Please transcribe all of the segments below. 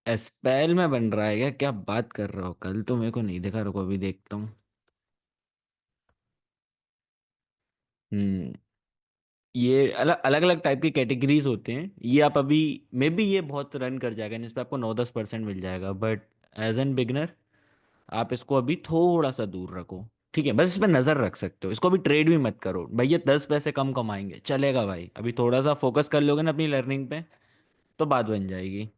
एस्पेल में बन रहा है क्या? क्या बात कर रहे हो? कल तो मेरे को नहीं देखा, रुको अभी देखता हूँ। हम्म। ये अलग अलग अलग टाइप की कैटेगरीज होते हैं, ये आप अभी मे बी ये बहुत रन कर जाएगा, इस पे आपको 9-10% मिल जाएगा, बट एज एन बिगनर आप इसको अभी थोड़ा सा दूर रखो। ठीक है, बस इस पे नजर रख सकते हो, इसको अभी ट्रेड भी मत करो भाई, ये 10 पैसे कम कमाएंगे चलेगा भाई, अभी थोड़ा सा फोकस कर लोगे ना अपनी लर्निंग पे, तो बात बन जाएगी।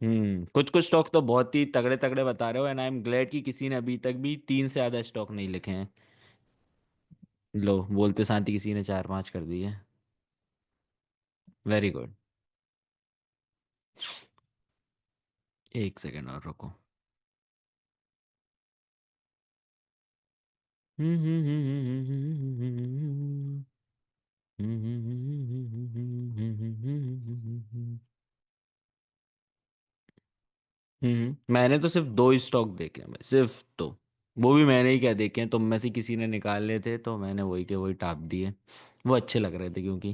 कुछ कुछ स्टॉक्स तो बहुत ही तगड़े तगड़े बता रहे हो, एंड आई एम ग्लैड कि किसी ने अभी तक भी 3 से ज्यादा स्टॉक नहीं लिखे हैं। लो, बोलते शांति किसी ने 4-5 कर दिए। Very good. एक सेकेंड और रुको। मैंने तो सिर्फ 2 स्टॉक देखे हैं भाई, सिर्फ दो। वो भी मैंने ही क्या देखे हैं, तुम में से किसी ने निकालने थे तो मैंने वही के वही टाप दिए। वो अच्छे लग रहे थे क्योंकि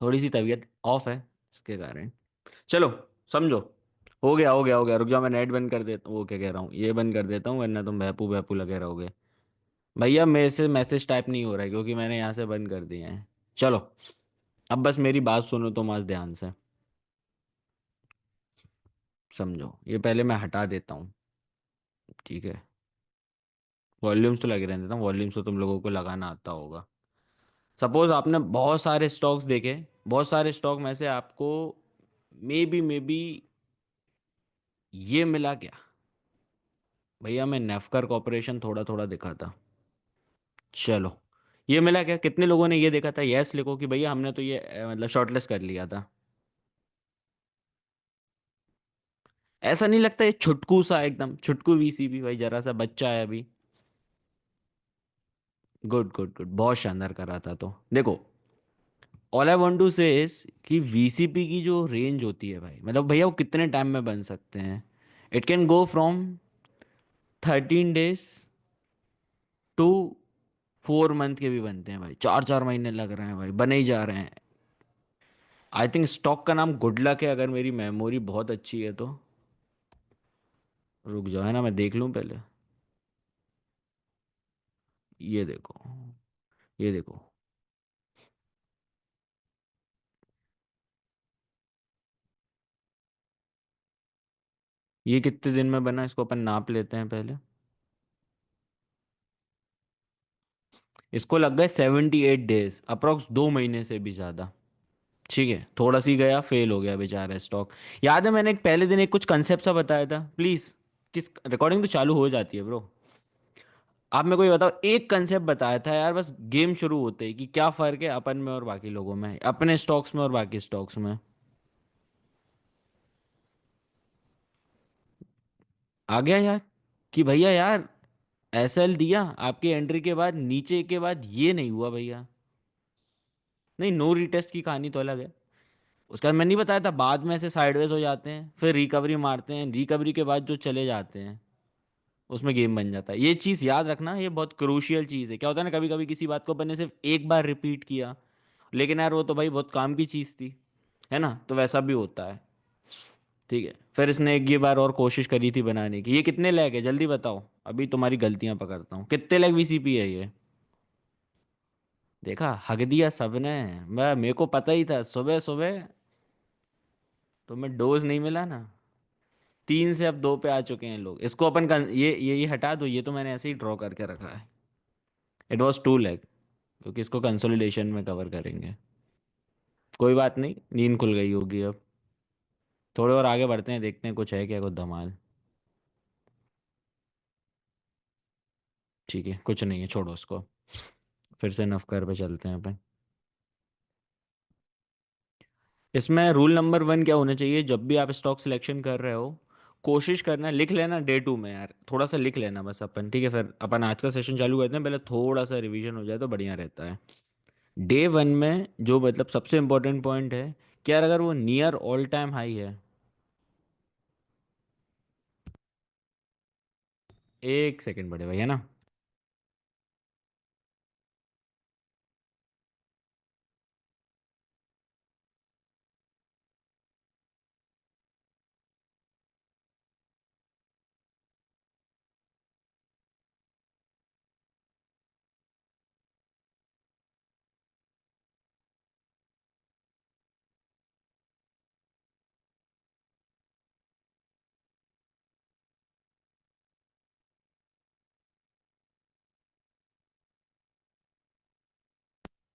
थोड़ी सी तबीयत ऑफ है, इसके कारण। चलो, समझो। हो गया हो गया हो गया, रुक जाओ, मैं नेट बंद कर देता हूँ, वो क्या कह रहा हूँ, ये बंद कर देता हूँ, वरना तुम भैपू भैपू लगे रहोगे। भैया मेरे से मैसेज टाइप नहीं हो रहा है क्योंकि मैंने यहाँ से बंद कर दिए हैं। चलो, अब बस मेरी बात सुनो तुम आज ध्यान से। समझो, ये पहले मैं हटा देता हूँ। ठीक है। वॉल्यूम्स तो लगे रहने देता हूँ, वॉल्यूम्स तो तुम लोगों को लगाना आता होगा। सपोज आपने बहुत सारे स्टॉक्स देखे, बहुत सारे स्टॉक में से आपको मे बी ये मिला क्या? भैया मैं नेफकर कॉर्पोरेशन थोड़ा थोड़ा दिखा था। चलो, ये मिला क्या? कितने लोगों ने ये देखा था? यस लिखो कि भैया हमने तो ये मतलब शॉर्टलिस्ट कर लिया था। ऐसा नहीं लगता ये छुटकू सा, एकदम छुटकू वीसीबी भाई, जरा सा बच्चा है अभी। गुड गुड गुड, बहुत शानदार करा था। तो देखो, ऑल आई वांट टू से इज कि वीसीपी की जो रेंज होती है भाई, मतलब भैया वो कितने टाइम में बन सकते हैं? It can go from 13 days to 4 month के भी बनते हैं भाई, 4-4 महीने लग रहे हैं भाई, बने ही जा रहे हैं। आई थिंक स्टॉक का नाम गुड लक है, अगर मेरी मेमोरी बहुत अच्छी है तो। रुक जाओ, है ना, मैं देख लूं पहले। ये देखो, ये देखो। ये कितने दिन में बना, इसको अपन नाप लेते हैं पहले। इसको लग गए 78 डेज, अप्रोक्स 2 महीने से भी ज़्यादा। ठीक है, थोड़ा सी गया, फेल हो गया बेचारा स्टॉक। याद है मैंने एक पहले दिन एक कुछ कंसेप्ट सा बताया था, प्लीज। किस रिकॉर्डिंग तो चालू हो जाती है ब्रो। आप मेरे को ये बताओ, एक कंसेप्ट बताया था यार, बस गेम शुरू होते ही, कि क्या फर्क है अपन में और बाकी लोगों में, अपने स्टॉक्स में और बाकी स्टॉक्स में। आ गया यार, कि भैया यार एसएल दिया आपकी एंट्री के बाद, नीचे के बाद ये नहीं हुआ भैया। नहीं, नो रिटेस्ट की कहानी तो अलग है। उसके बाद मैंने नहीं बताया था, बाद में ऐसे साइडवेज हो जाते हैं, फिर रिकवरी मारते हैं, रिकवरी के बाद जो चले जाते हैं, उसमें गेम बन जाता है। ये चीज़ याद रखना, ये बहुत क्रूशियल चीज़ है। क्या होता है ना, कभी कभी किसी बात को अपन ने सिर्फ एक बार रिपीट किया, लेकिन यार वो तो भाई बहुत काम की चीज़ थी, है ना, तो वैसा भी होता है। ठीक है, फिर इसने एक ये बार और कोशिश करी थी बनाने की। ये कितने लैग है जल्दी बताओ, अभी तुम्हारी गलतियां पकड़ता हूँ, कितने लैग वीसीपी है ये? देखा, हक दिया सबने। मैं मेरे को पता ही था सुबह सुबह। तुम्हें डोज नहीं मिला ना। 3 से अब 2 पे आ चुके हैं लोग, इसको अपन ये हटा दो, ये तो मैंने ऐसे ही ड्रॉ करके रखा है। इट वॉज 2 लैग, क्योंकि इसको कंसोलिडेशन में कवर करेंगे। कोई बात नहीं, नींद खुल गई होगी अब। थोड़े और आगे बढ़ते हैं, देखते हैं कुछ है क्या, कुछ धमाल। ठीक है, कुछ नहीं है, छोड़ो उसको। फिर से नफकर पे चलते हैं अपन। इसमें रूल नंबर 1 क्या होना चाहिए, जब भी आप स्टॉक सिलेक्शन कर रहे हो, कोशिश करना, लिख लेना डे 2 में यार, थोड़ा सा लिख लेना बस अपन। ठीक है, फिर अपन आज का सेशन चालू करते हैं, पहले थोड़ा सा रिवीजन हो जाए तो बढ़िया रहता है। डे 1 में जो मतलब सबसे इंपॉर्टेंट पॉइंट है, कि यार अगर वो नियर ऑल टाइम हाई है। एक सेकंड बड़े भाई, है ना।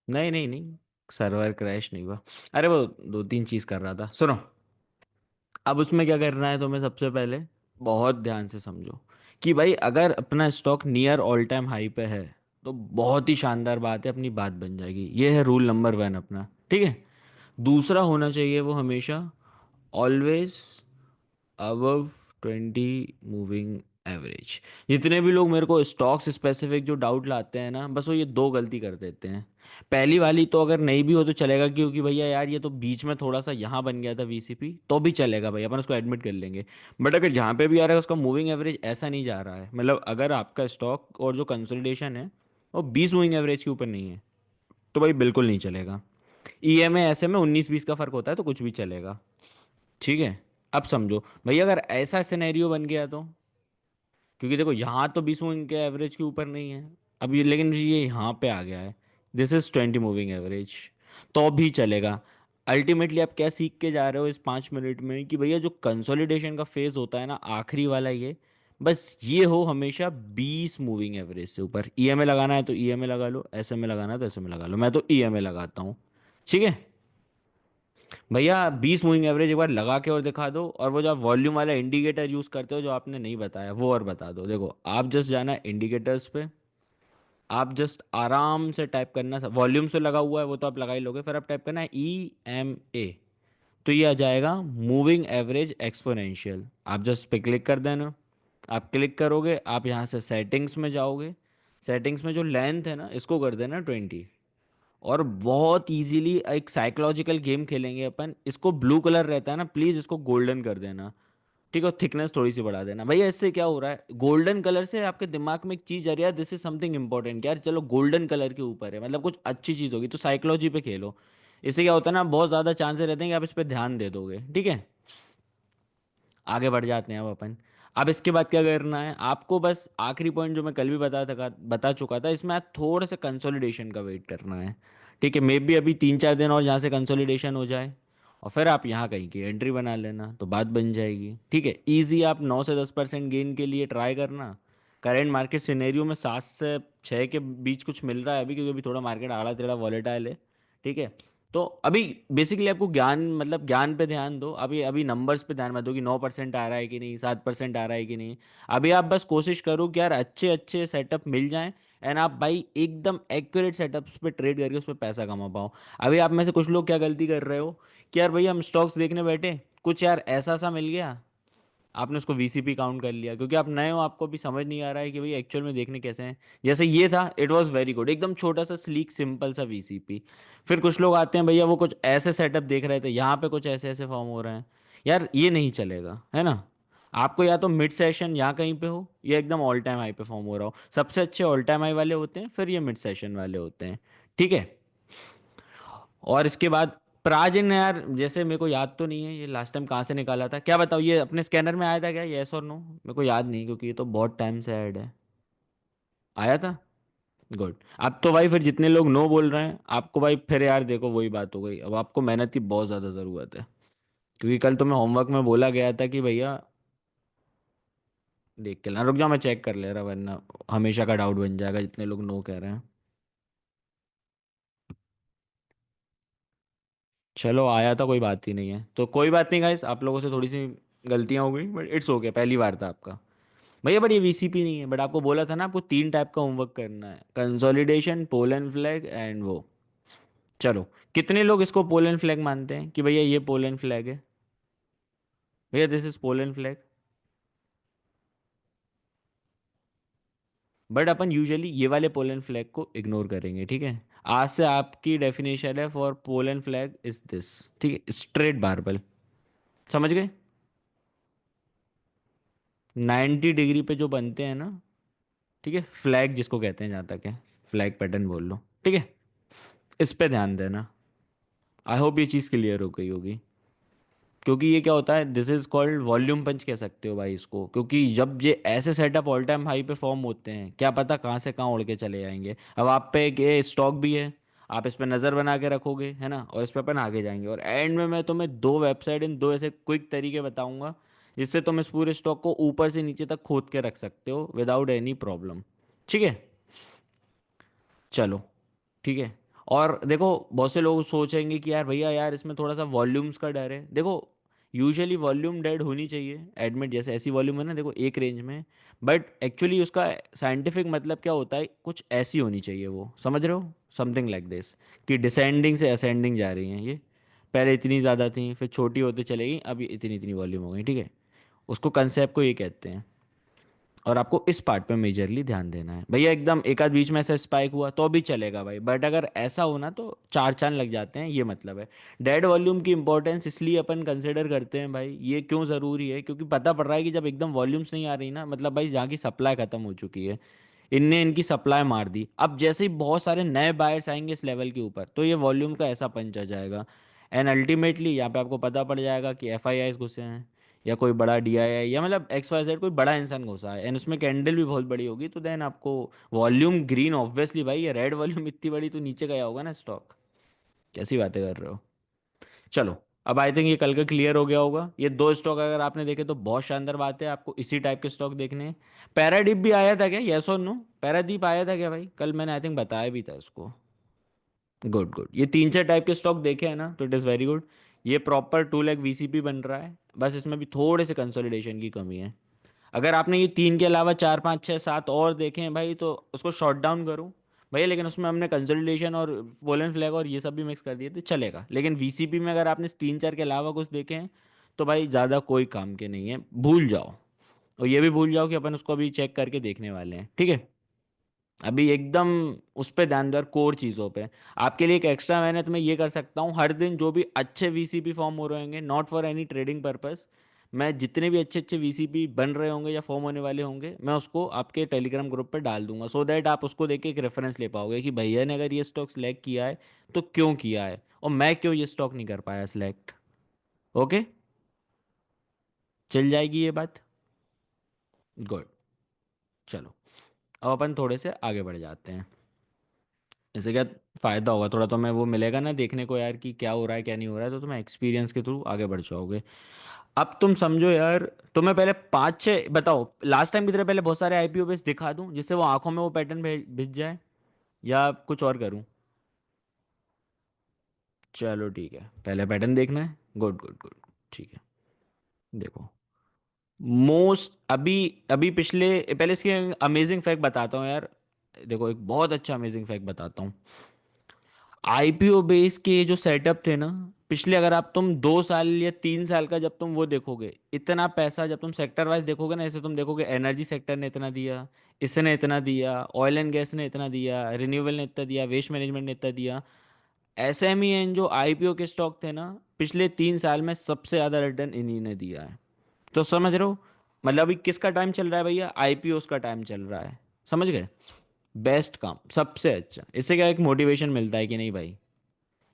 नहीं नहीं नहीं, सर्वर क्रैश नहीं हुआ। अरे वो दो तीन चीज कर रहा था, सुनो। अब उसमें क्या करना है तुम्हें, सबसे पहले बहुत ध्यान से समझो कि भाई अगर अपना stock near all time high पे है तो बहुत ही शानदार बात है, अपनी बात बन जाएगी। ये है रूल नंबर वन अपना, ठीक है। दूसरा होना चाहिए वो हमेशा ऑलवेज अबव 20 मूविंग एवरेज। जितने भी लोग मेरे को स्टॉक्स स्पेसिफिक जो डाउट लाते हैं ना, बस वो ये दो गलती कर देते हैं। पहली वाली तो अगर नहीं भी हो तो चलेगा, क्योंकि भैया यार ये तो बीच में थोड़ा सा यहाँ बन गया था वीसीपी, तो भी चलेगा भाई, अपन उसको एडमिट कर लेंगे। बट अगर जहाँ पे भी आ रहा है उसका मूविंग एवरेज ऐसा नहीं जा रहा है, मतलब अगर आपका स्टॉक और जो कंसोलिडेशन है वो 20 मूविंग एवरेज के ऊपर नहीं है, तो भाई बिल्कुल नहीं चलेगा। ईएमए ऐसे में 19-20 का फर्क होता है तो कुछ भी चलेगा, ठीक है। अब समझो भैया, अगर ऐसा सिनेरियो बन गया तो, क्योंकि देखो यहाँ तो 20 मूविंग के एवरेज के ऊपर नहीं है, अब ये लेकिन ये यहाँ पे आ गया है, दिस इज 20 मूविंग एवरेज, तो भी चलेगा। अल्टीमेटली आप क्या सीख के जा रहे हो इस 5 मिनट में, कि भैया जो कंसोलिडेशन का फेज होता है ना आखिरी वाला, ये बस ये हो हमेशा 20 मूविंग एवरेज से ऊपर। ईएमए लगाना है तो ईएमए लगा लो, एसएमए लगाना है तो एसएमए लगा लो, मैं तो ईएमए लगाता हूँ, ठीक है। भैया 20 मूविंग एवरेज एक बार लगा के और दिखा दो, और वो जो आप वॉल्यूम वाला इंडिकेटर यूज करते हो जो आपने नहीं बताया वो और बता दो। देखो आप जस्ट जाना है इंडिकेटर्स पे, आप जस्ट आराम से टाइप करना, वॉल्यूम से लगा हुआ है वो तो आप लगा ही लोगे, फिर आप टाइप करना है EMA, तो ये आ जाएगा मूविंग एवरेज एक्सपोनेंशियल। आप जस्ट पे क्लिक कर देना। आप क्लिक करोगे, आप यहाँ से सेटिंग्स में जाओगे, सेटिंग्स में जो लेंथ है ना इसको कर देना 20, और बहुत इजीली एक साइकोलॉजिकल गेम खेलेंगे अपन। इसको ब्लू कलर रहता है ना, प्लीज इसको गोल्डन कर देना, ठीक है। थिकनेस थोड़ी सी बढ़ा देना भैया। इससे क्या हो रहा है, गोल्डन कलर से आपके दिमाग में एक चीज आ रही है, दिस इज समथिंग इंपॉर्टेंट यार, चलो गोल्डन कलर के ऊपर है मतलब कुछ अच्छी चीज होगी, तो साइकोलॉजी पे खेलो। इससे क्या होता है ना, बहुत ज्यादा चांसेस रहते हैं कि आप इस पर ध्यान दे दोगे, ठीक है। आगे बढ़ जाते हैं अब अपन। अब इसके बाद क्या करना है आपको, बस आखिरी पॉइंट जो मैं कल भी बता चुका था, इसमें आप थोड़ा सा कंसोलिडेशन का वेट करना है, ठीक है। मे बी अभी 3-4 दिन और यहाँ से कंसोलिडेशन हो जाए, और फिर आप यहाँ कहीं की एंट्री बना लेना तो बात बन जाएगी, ठीक है। इजी, आप 9 से 10% गेन के लिए ट्राई करना। करेंट मार्केट सिनेरियो में 7 से 6 के बीच कुछ मिल रहा है अभी, क्योंकि अभी थोड़ा मार्केट आड़ा टेढ़ा वॉलेटाइल है, ठीक है। तो अभी बेसिकली आपको ज्ञान, मतलब ज्ञान पे ध्यान दो, अभी अभी नंबर्स पे ध्यान मत दो कि 9% आ रहा है कि नहीं, 7% आ रहा है कि नहीं। अभी आप बस कोशिश करो कि यार अच्छे अच्छे सेटअप मिल जाएं, एंड आप भाई एकदम एक्यूरेट सेटअप्स पे ट्रेड करके उस पर पैसा कमा पाओ। अभी आप में से कुछ लोग क्या गलती कर रहे हो कि यार भैया हम स्टॉक्स देखने बैठे, कुछ यार ऐसा सा मिल गया, आपने उसको वीसीपी काउंट कर लिया, क्योंकि आप नए हो, आपको भी समझ नहीं आ रहा है कि भाई एक्चुअल में देखने कैसे हैं। जैसे ये था, इट वाज वेरी गुड, एकदम छोटा सा स्लीक सिंपल सा वीसीपी। फिर कुछ लोग आते हैं भैया, वो कुछ ऐसे सेटअप देख रहे थे, यहाँ पे कुछ ऐसे ऐसे फॉर्म हो रहे हैं, यार ये नहीं चलेगा, है ना। आपको या तो मिड सेशन यहाँ कहीं पे हो, या एकदम ऑल टाइम हाई पे फॉर्म हो रहा हो। सबसे अच्छे ऑल टाइम हाई वाले होते हैं, फिर ये मिड सेशन वाले होते हैं, ठीक है। और इसके बाद प्राजिन यार, जैसे मेरे को याद तो नहीं है ये लास्ट टाइम कहाँ से निकाला था, क्या बताओ, ये अपने स्कैनर में आया था क्या, यस और नो, मेरे को याद नहीं क्योंकि ये तो बहुत टाइम से ऐड है। आया था, गुड। अब तो भाई फिर जितने लोग नो बोल रहे हैं आपको, भाई फिर यार देखो वही बात हो गई, अब आपको मेहनत की बहुत ज़्यादा ज़रूरत है, क्योंकि कल तुम्हें होमवर्क में बोला गया था कि भैया देख के लाना। रुक जाओ मैं चेक कर ले रहा, वरना हमेशा का डाउट बन जाएगा जितने लोग नो कह रहे हैं। चलो आया था, कोई बात ही नहीं है, तो कोई बात नहीं गाइस, आप लोगों से थोड़ी सी गलतियां हो गई, बट इट्स ओके, पहली बार था आपका। भैया बट ये वीसीपी नहीं है, बट आपको बोला था ना आपको 3 टाइप का होमवर्क करना है, कंसोलिडेशन, पोलन फ्लैग एंड वो। चलो, कितने लोग इसको पोलन फ्लैग मानते हैं कि भैया ये पोलन फ्लैग है, भैया this is pollen flag. But upon usually ये वाले पोलन फ्लैग को इग्नोर करेंगे, ठीक है। आज से आपकी डेफिनेशन है for pollen flag is this, ठीक है, स्ट्रेट बारबल, समझ गए। 90 डिग्री पे जो बनते हैं ना, ठीक है, फ्लैग जिसको कहते हैं, जहाँ तक है फ्लैग पैटर्न बोल लो, ठीक है। इस पे ध्यान देना। आई होप ये चीज़ क्लियर हो गई होगी। क्योंकि ये क्या होता है, दिस इज कॉल्ड वॉल्यूम पंच कह सकते हो भाई इसको, क्योंकि जब ये ऐसे सेटअप ऑल टाइम हाई पे फॉर्म होते हैं, क्या पता कहाँ से कहाँ उड़ के चले जाएंगे। अब आप पे एक ये स्टॉक भी है, आप इस पे नज़र बना के रखोगे, है ना, और इस पे अपन आगे जाएंगे, और एंड में मैं तुम्हें दो वेबसाइट इन दो ऐसे क्विक तरीके बताऊंगा जिससे तुम इस पूरे स्टॉक को ऊपर से नीचे तक खोद के रख सकते हो विदाउट एनी प्रॉब्लम, ठीक है। चलो, ठीक है। और देखो बहुत से लोग सोचेंगे कि यार भैया यार इसमें थोड़ा सा वॉल्यूम्स का डर है। देखो यूजुअली वॉल्यूम डेड होनी चाहिए एडमिट, जैसे ऐसी वॉल्यूम है ना देखो एक रेंज में, बट एक्चुअली उसका साइंटिफिक मतलब क्या होता है, कुछ ऐसी होनी चाहिए वो, समझ रहे हो, समथिंग लाइक दिस, कि डिसेंडिंग से असेंडिंग जा रही हैं ये, पहले इतनी ज़्यादा थी फिर छोटी होती चलेगी, अब ये इतनी इतनी वॉल्यूम हो गई, ठीक है। उसको कंसेप्ट को ये कहते हैं। और आपको इस पार्ट पे मेजरली ध्यान देना है भैया, एकदम एक आध बीच में ऐसा स्पाइक हुआ तो भी चलेगा भाई, बट अगर ऐसा होना तो चार चांद लग जाते हैं, ये मतलब है। डेड वॉल्यूम की इंपॉर्टेंस इसलिए अपन कंसिडर करते हैं भाई, ये क्यों ज़रूरी है, क्योंकि पता पड़ रहा है कि जब एकदम वॉल्यूम्स नहीं आ रही ना, मतलब भाई जहाँ की सप्लाई खत्म हो चुकी है, इनने इनकी सप्लाई मार दी, अब जैसे ही बहुत सारे नए बायर्स आएंगे इस लेवल के ऊपर तो ये वॉल्यूम का ऐसा पंच आ जाएगा। एंड अल्टीमेटली यहाँ पे आपको पता पड़ जाएगा कि एफ आई आईज घुसे हैं, या कोई बड़ा डी आई आई, या मतलब एक्स वाई जेड कोई बड़ा इंसान घुसा है, एंड उसमें कैंडल भी बहुत बड़ी होगी, तो देन आपको वॉल्यूम ग्रीन ऑब्वियसली भाई, ये रेड वॉल्यूम इतनी बड़ी तो नीचे गया होगा ना स्टॉक। कैसी बातें कर रहे हो। चलो, अब आई थिंक ये कल का क्लियर हो गया होगा, ये दो स्टॉक अगर आपने देखे तो बहुत शानदार बात है, आपको इसी टाइप के स्टॉक देखने हैं। पैराडीप भी आया था क्या, यस और नो, पैरादीप आया था क्या भाई, कल मैंने आई थिंक बताया भी था इसको। गुड गुड, ये तीन चार टाइप के स्टॉक देखे हैं ना, तो इट इज़ वेरी गुड। ये प्रॉपर 2 लाख वीसीपी बन रहा है, बस इसमें भी थोड़े से कंसोलिडेशन की कमी है। अगर आपने ये तीन के अलावा चार पाँच छः सात और देखे हैं भाई तो उसको शॉर्ट डाउन करूँ भैया, लेकिन उसमें हमने कंसोलिडेशन और वोलन फ्लैग और ये सब भी मिक्स कर दिए तो चलेगा, लेकिन वीसीपी में अगर आपने इस तीन चार के अलावा कुछ देखे हैं तो भाई ज़्यादा कोई काम के नहीं है, भूल जाओ। और ये भी भूल जाओ कि अपन उसको अभी चेक करके देखने वाले हैं, ठीक है। अभी एकदम उस पे ध्यान दो कोर चीज़ों पे। आपके लिए एक एक्स्ट्रा मेहनत मैं ये कर सकता हूँ, हर दिन जो भी अच्छे वीसीपी फॉर्म हो रहे होंगे, not for any trading purpose, मैं जितने भी अच्छे अच्छे वीसीपी बन रहे होंगे या फॉर्म होने वाले होंगे मैं उसको आपके टेलीग्राम ग्रुप पे डाल दूंगा, सो दैट आप उसको देख के एक रेफरेंस ले पाओगे कि भैया ने अगर ये स्टॉक सिलेक्ट किया है तो क्यों किया है, और मैं क्यों ये स्टॉक नहीं कर पाया सिलेक्ट। ओके, चल जाएगी ये बात। गुड। चलो, अब अपन थोड़े से आगे बढ़ जाते हैं। इससे क्या फायदा होगा, थोड़ा तो मैं वो मिलेगा ना देखने को यार कि क्या हो रहा है क्या नहीं हो रहा है, तो तुम्हें एक्सपीरियंस के थ्रू आगे बढ़ जाओगे। अब तुम समझो यार, तुम्हें पहले पाँच छः बताओ, लास्ट टाइम की तरह पहले बहुत सारे आईपीओ बेस दिखा दूं जिससे वो आंखों में वो पैटर्न भिज जाए, या कुछ और करूं। चलो ठीक है, पहले पैटर्न देखना है, गुड गुड गुड, ठीक है। देखो, मोस्ट अभी अभी पिछले, पहले इसके अमेजिंग फैक्ट बताता हूँ यार। देखो एक बहुत अच्छा अमेजिंग फैक्ट बताता हूँ। आईपीओ बेस के जो सेटअप थे ना, पिछले अगर आप तुम 2 साल या 3 साल का जब तुम वो देखोगे, इतना पैसा जब तुम सेक्टर वाइज देखोगे ना, ऐसे तुम देखोगे एनर्जी सेक्टर ने इतना दिया, इसने इतना दिया, ऑयल एंड गैस ने इतना दिया, रिन्यूएबल ने इतना दिया, वेस्ट मैनेजमेंट ने इतना दिया, एसएमईएन जो आईपीओ के स्टॉक थे ना, पिछले 3 साल में सबसे ज्यादा रिटर्न इन्हीं ने दिया है। तो समझ रहे हो, मतलब अभी किसका टाइम चल रहा है भैया, आईपीओ का टाइम चल रहा है, समझ गए। बेस्ट काम सबसे अच्छा, इससे क्या एक मोटिवेशन मिलता है कि नहीं भाई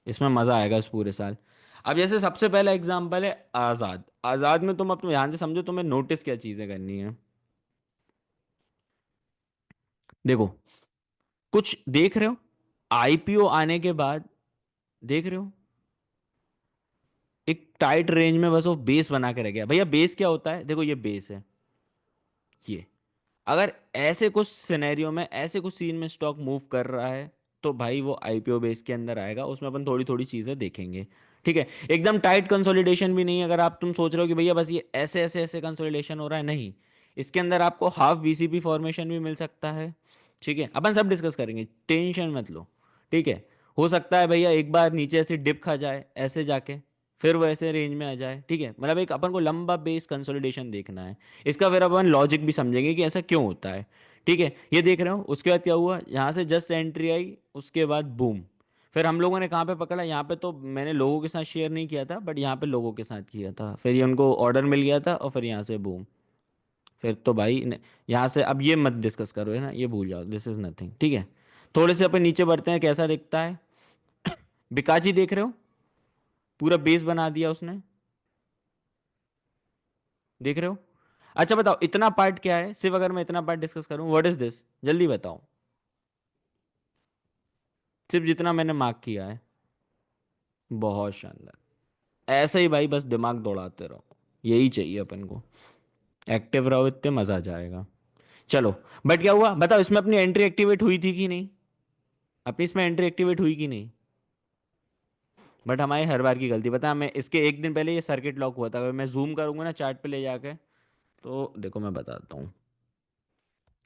इसमें मजा आएगा इस पूरे साल। अब जैसे सबसे पहला एग्जांपल है आजाद, आजाद में तुम अब तुम ध्यान से समझो, तुम्हें नोटिस क्या चीजें करनी है। देखो, कुछ देख रहे हो, आईपीओ आने के बाद देख रहे हो एक टाइट रेंज में बस वो बेस बना के रह गया भैया, बेस क्या होता है, देखो ये बेस है ये, अगर ऐसे कुछ सिनेरियो में ऐसे कुछ सीन में स्टॉक मूव कर रहा है तो भाई वो आईपीओ बेस के अंदर आएगा, उसमें अपन थोड़ी थोड़ी चीजें देखेंगे, ठीक है। एकदम टाइट कंसोलिडेशन भी नहीं, अगर आप तुम सोच रहे हो कि भैया बस ये ऐसे ऐसे ऐसे कंसोलिडेशन हो रहा है, नहीं, इसके अंदर आपको हाफ वीसीपी फॉर्मेशन भी मिल सकता है, ठीक है। अपन सब डिस्कस करेंगे, टेंशन मत लो, ठीक है। हो सकता है भैया एक बार नीचे से डिप खा जाए ऐसे जाके, फिर वो ऐसे रेंज में आ जाए, ठीक है, मतलब एक अपन को लंबा बेस कंसोलिडेशन देखना है। इसका फिर अपन लॉजिक भी समझेंगे कि ऐसा क्यों होता है, ठीक है। ये देख रहे हो, उसके बाद क्या हुआ, यहाँ से जस्ट एंट्री आई, उसके बाद बूम, फिर हम लोगों ने कहाँ पे पकड़ा, यहाँ पे तो मैंने लोगों के साथ शेयर नहीं किया था, बट यहाँ पे लोगों के साथ किया था, फिर ये उनको ऑर्डर मिल गया था और फिर यहाँ से बूम, फिर तो भाई यहाँ से अब ये मत डिस्कस करो है ना, ये भूल जाओ, दिस इज नथिंग, ठीक है। थोड़े से अपन नीचे बढ़ते हैं, कैसा दिखता है, बिकाजी देख रहे हो, पूरा बेस बना दिया उसने, देख रहे हो। अच्छा बताओ इतना पार्ट क्या है, सिर्फ अगर मैं इतना पार्ट डिस्कस करूं, व्हाट इज दिस, जल्दी बताओ, सिर्फ जितना मैंने मार्क किया है। बहुत शानदार, ऐसे ही भाई बस दिमाग दौड़ाते रहो, यही चाहिए अपन को, एक्टिव रहो, इतने मजा आ जाएगा। चलो, बट क्या हुआ बताओ, इसमें अपनी एंट्री एक्टिवेट हुई थी कि नहीं, अपनी इसमें एंट्री एक्टिवेट हुई कि नहीं? बट हमारी हर बार की गलती, पता है, हमें इसके एक दिन पहले ये सर्किट लॉक हुआ था। अगर मैं जूम करूंगा ना चार्ट पे ले जाके, तो देखो मैं बताता हूँ।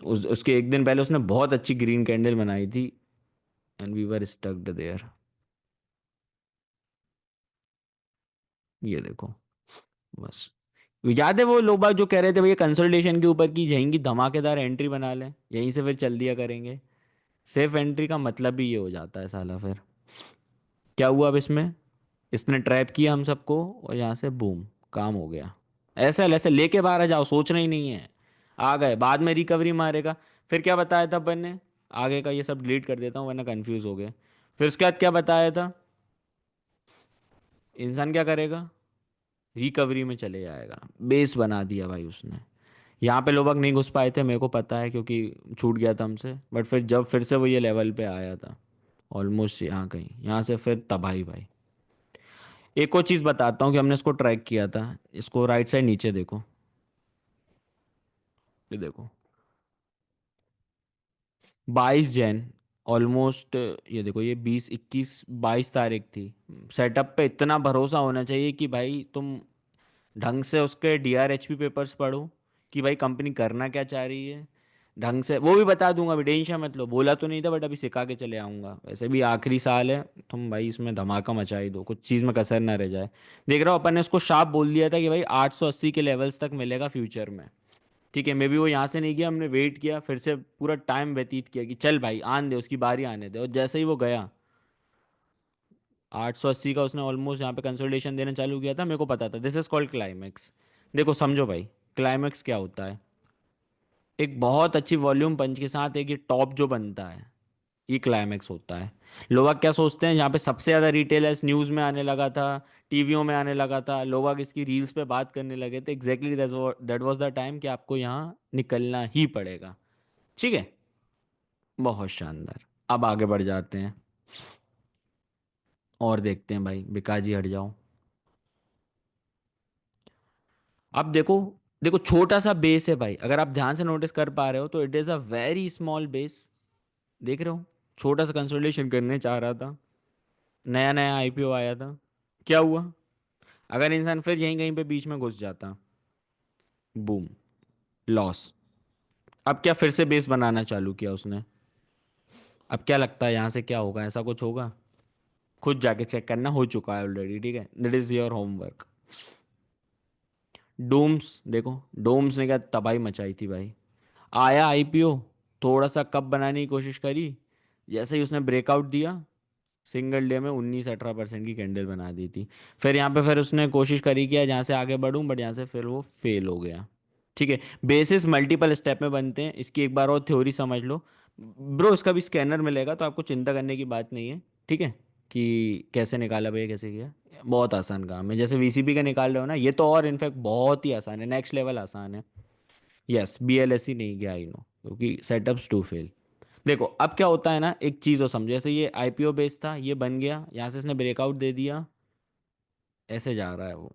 उसके एक दिन पहले उसने बहुत अच्छी ग्रीन कैंडल बनाई थी, and we were stuck there. ये देखो, बस। याद है वो लोग बाग जो कह रहे थे भैया कंसोलिडेशन के ऊपर की जाएंगी, धमाकेदार एंट्री बना लें, यहीं से फिर चल दिया करेंगे। सेफ एंट्री का मतलब भी ये हो जाता है साला फिर। क्या हुआ अब इसमें? इसने ट्रैप किया हम सबको, और यहाँ से बूम, काम हो गया। ऐसे ऐसे लेके बाहर आ जाओ, सोचना ही नहीं है। आ गए, बाद में रिकवरी मारेगा। फिर क्या बताया था अपन ने? आगे का ये सब डिलीट कर देता हूँ वरना कंफ्यूज हो गए। फिर उसके बाद क्या बताया था? इंसान क्या करेगा? रिकवरी में चले जाएगा। बेस बना दिया भाई उसने। यहाँ पे लोग नहीं घुस पाए थे, मेरे को पता है, क्योंकि छूट गया था हमसे। बट फिर जब फिर से वो ये लेवल पे आया था, ऑलमोस्ट यहाँ कहीं, यहाँ से फिर तबाही भाई। एक और चीज़ बताता हूँ कि हमने इसको ट्रैक किया था। इसको राइट साइड नीचे देखो, ये देखो, 22 जैन, ऑलमोस्ट। ये देखो, ये 20, 21, 22 तारीख थी। सेटअप पे इतना भरोसा होना चाहिए कि भाई तुम ढंग से उसके DRHP पेपर्स पढ़ो, कि भाई कंपनी करना क्या चाह रही है। ढंग से वो भी बता दूंगा, अभी टेंशन मत लो, बोला तो नहीं था बट अभी सिखा के चले आऊंगा। वैसे भी आखिरी साल है, तुम भाई इसमें धमाका मचा ही दो, कुछ चीज़ में कसर ना रह जाए। देख रहा हो, अपन ने उसको शार्प बोल दिया था कि भाई 880 के लेवल्स तक मिलेगा फ्यूचर में। ठीक है, मे बी वो यहाँ से नहीं गया, हमने वेट किया, फिर से पूरा टाइम व्यतीत किया कि चल भाई आने दे, उसकी बारी आने दे, और जैसे ही वो गया, 880 का उसने ऑलमोस्ट यहाँ पे कंसोलिडेशन देना चालू किया था। मेरे को पता था दिस इज कॉल्ड क्लाइमेक्स। देखो समझो भाई, क्लाइमेक्स क्या होता है? एक बहुत अच्छी वॉल्यूम पंच के साथ एक ये टॉप जो बनता है, ये क्लाइमेक्स होता है। लोग क्या सोचते हैं, यहाँ पे सबसे ज़्यादा रिटेलर्स न्यूज़ में आने लगा था, टीवियों में आने लगा था, लोग इसकी रील्स पे बात करने लगे थे, exactly that was the time कि आपको यहाँ निकलना ही पड़ेगा। ठीक है, बहुत शानदार। अब आगे बढ़ जाते हैं और देखते हैं भाई, बिकाजी हट जाओ। अब देखो, देखो छोटा सा बेस है भाई, अगर आप ध्यान से नोटिस कर पा रहे हो तो it is a very small base. देख रहे हो, छोटा सा कंसोलिडेशन करने चाह रहा था, नया नया IPO आया था। क्या हुआ? अगर इंसान फिर यहीं कहीं पे बीच में घुस जाता, बूम, लॉस। अब क्या फिर से बेस बनाना चालू किया उसने? अब क्या लगता है यहाँ से क्या होगा? ऐसा कुछ होगा? खुद जाके चेक करना, हो चुका है ऑलरेडी, ठीक है, that is your homework. Doms देखो, डोम्स ने क्या तबाही मचाई थी भाई। आया IPO, थोड़ा सा कप बनाने की कोशिश करी, जैसे ही उसने ब्रेकआउट दिया, सिंगल डे में 19-18% की कैंडल बना दी थी। फिर यहाँ पे फिर उसने कोशिश करी कि जहाँ से आगे बढ़ूं, बट यहाँ से फिर वो फेल हो गया। ठीक है, बेसिस मल्टीपल स्टेप में बनते हैं, इसकी एक बार और थ्योरी समझ लो ब्रो। इसका भी स्कैनर मिलेगा, तो आपको चिंता करने की बात नहीं है। ठीक है, कि कैसे निकाला भैया, कैसे किया, बहुत आसान काम है। जैसे VCP का निकाल रहे हो ना, ये तो और इनफैक्ट बहुत ही आसान है, नेक्स्ट लेवल आसान है। यस, BLSE नहीं गया, आई नो, क्योंकि सेटअप्स टू फेल। देखो अब क्या होता है ना, एक चीज हो समझो, जैसे ये IPO बेस था, ये बन गया, यहाँ से इसने ब्रेकआउट दे दिया, ऐसे जा रहा है वो।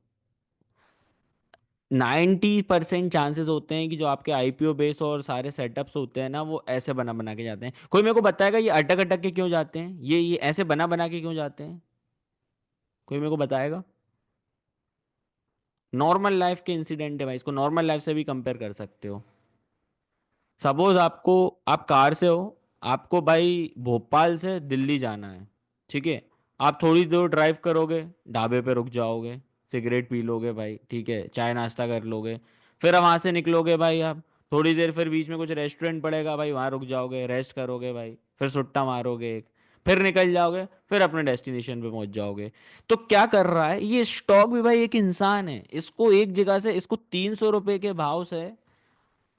90% चांसेस होते हैं कि जो आपके IPO बेस और सारे सेटअप्स होते हैं ना, वो ऐसे बना बना के जाते हैं। कोई मेरे को बताएगा ये अटक अटक के क्यों जाते हैं, ये ऐसे बना बना के क्यों जाते हैं? कोई मेरे को बताएगा? नॉर्मल लाइफ के इंसिडेंट है भाई, इसको नॉर्मल लाइफ से भी कंपेयर कर सकते हो। सपोज आपको, आप कार से हो, आपको भाई भोपाल से दिल्ली जाना है। ठीक है, आप थोड़ी दूर ड्राइव करोगे, ढाबे पे रुक जाओगे, सिगरेट पी लोगे भाई, ठीक है, चाय नाश्ता कर लोगे। फिर वहां से निकलोगे भाई आप, थोड़ी देर फिर बीच में कुछ रेस्टोरेंट पड़ेगा भाई, वहां रुक जाओगे, रेस्ट करोगे भाई, फिर सुट्टा मारोगे एक, फिर निकल जाओगे, फिर अपने डेस्टिनेशन पे पहुंच जाओगे। तो क्या कर रहा है ये स्टॉक भी भाई, एक इंसान है, इसको एक जगह से, इसको 300 रुपए के भाव से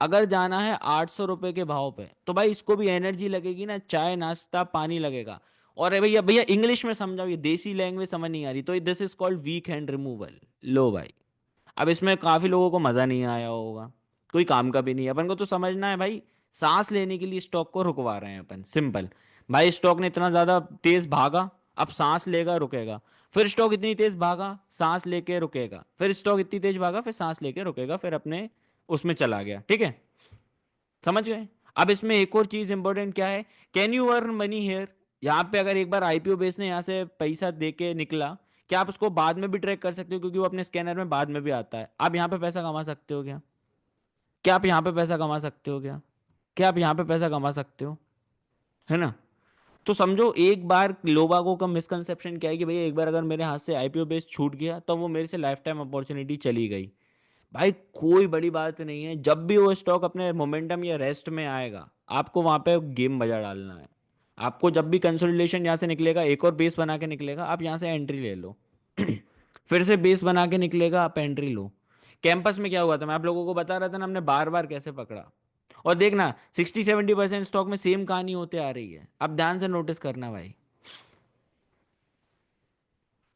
अगर जाना है 800 रुपए के भाव पे, तो भाई इसको भी एनर्जी लगेगी ना, चाय नाश्ता पानी लगेगा। और भैया भैया इंग्लिश में समझाओ, ये देसी लैंग्वेज समझ नहीं आ रही, तो this is called weak hand removal. लो भाई, अब इसमें काफी लोगों को मजा नहीं आया होगा, कोई काम का भी नहीं है। अपन को तो समझना है भाई, सांस लेने के लिए स्टॉक को रुकवा रहे हैं अपन, सिंपल। भाई स्टॉक ने इतना ज्यादा तेज भागा, अब सांस लेगा रुकेगा, फिर स्टॉक इतनी तेज भागा, सांस लेके रुकेगा, फिर स्टॉक इतनी तेज भागा, फिर सांस लेके रुकेगा, फिर अपने उसमें चला गया। ठीक है, समझ गए? अब इसमें एक और चीज इंपॉर्टेंट क्या है, can you earn money here? यहाँ पे अगर एक बार आईपीओ बेस ने यहाँ से पैसा दे के निकला, क्या आप उसको बाद में भी ट्रैक कर सकते हो, क्योंकि वो अपने स्कैनर में बाद में भी आता है। आप यहाँ पे पैसा कमा सकते हो क्या? क्या आप यहाँ पे पैसा कमा सकते हो क्या? क्या आप यहाँ पे पैसा कमा सकते हो? है ना? तो समझो एक बार लोगों का मिसकंसेप्शन क्या है कि भैया एक बार अगर मेरे हाथ से आईपीओ बेस छूट गया तो वो मेरे से लाइफ टाइम अपॉर्चुनिटी चली गई। भाई कोई बड़ी बात नहीं है, जब भी वो स्टॉक अपने मोमेंटम या रेस्ट में आएगा, आपको वहां पे गेम बजा डालना है। आपको जब भी कंसोलिडेशन यहाँ से निकलेगा, एक और बेस बना के निकलेगा, आप यहाँ से एंट्री ले लो। फिर से बेस बना के निकलेगा, आप एंट्री लो। कैंपस में क्या हुआ था, मैं आप लोगों को बता रहा था ना, हमने बार बार कैसे पकड़ा। और देखना 60-70% स्टॉक में सेम कहानी होते आ रही है, आप ध्यान से नोटिस करना भाई।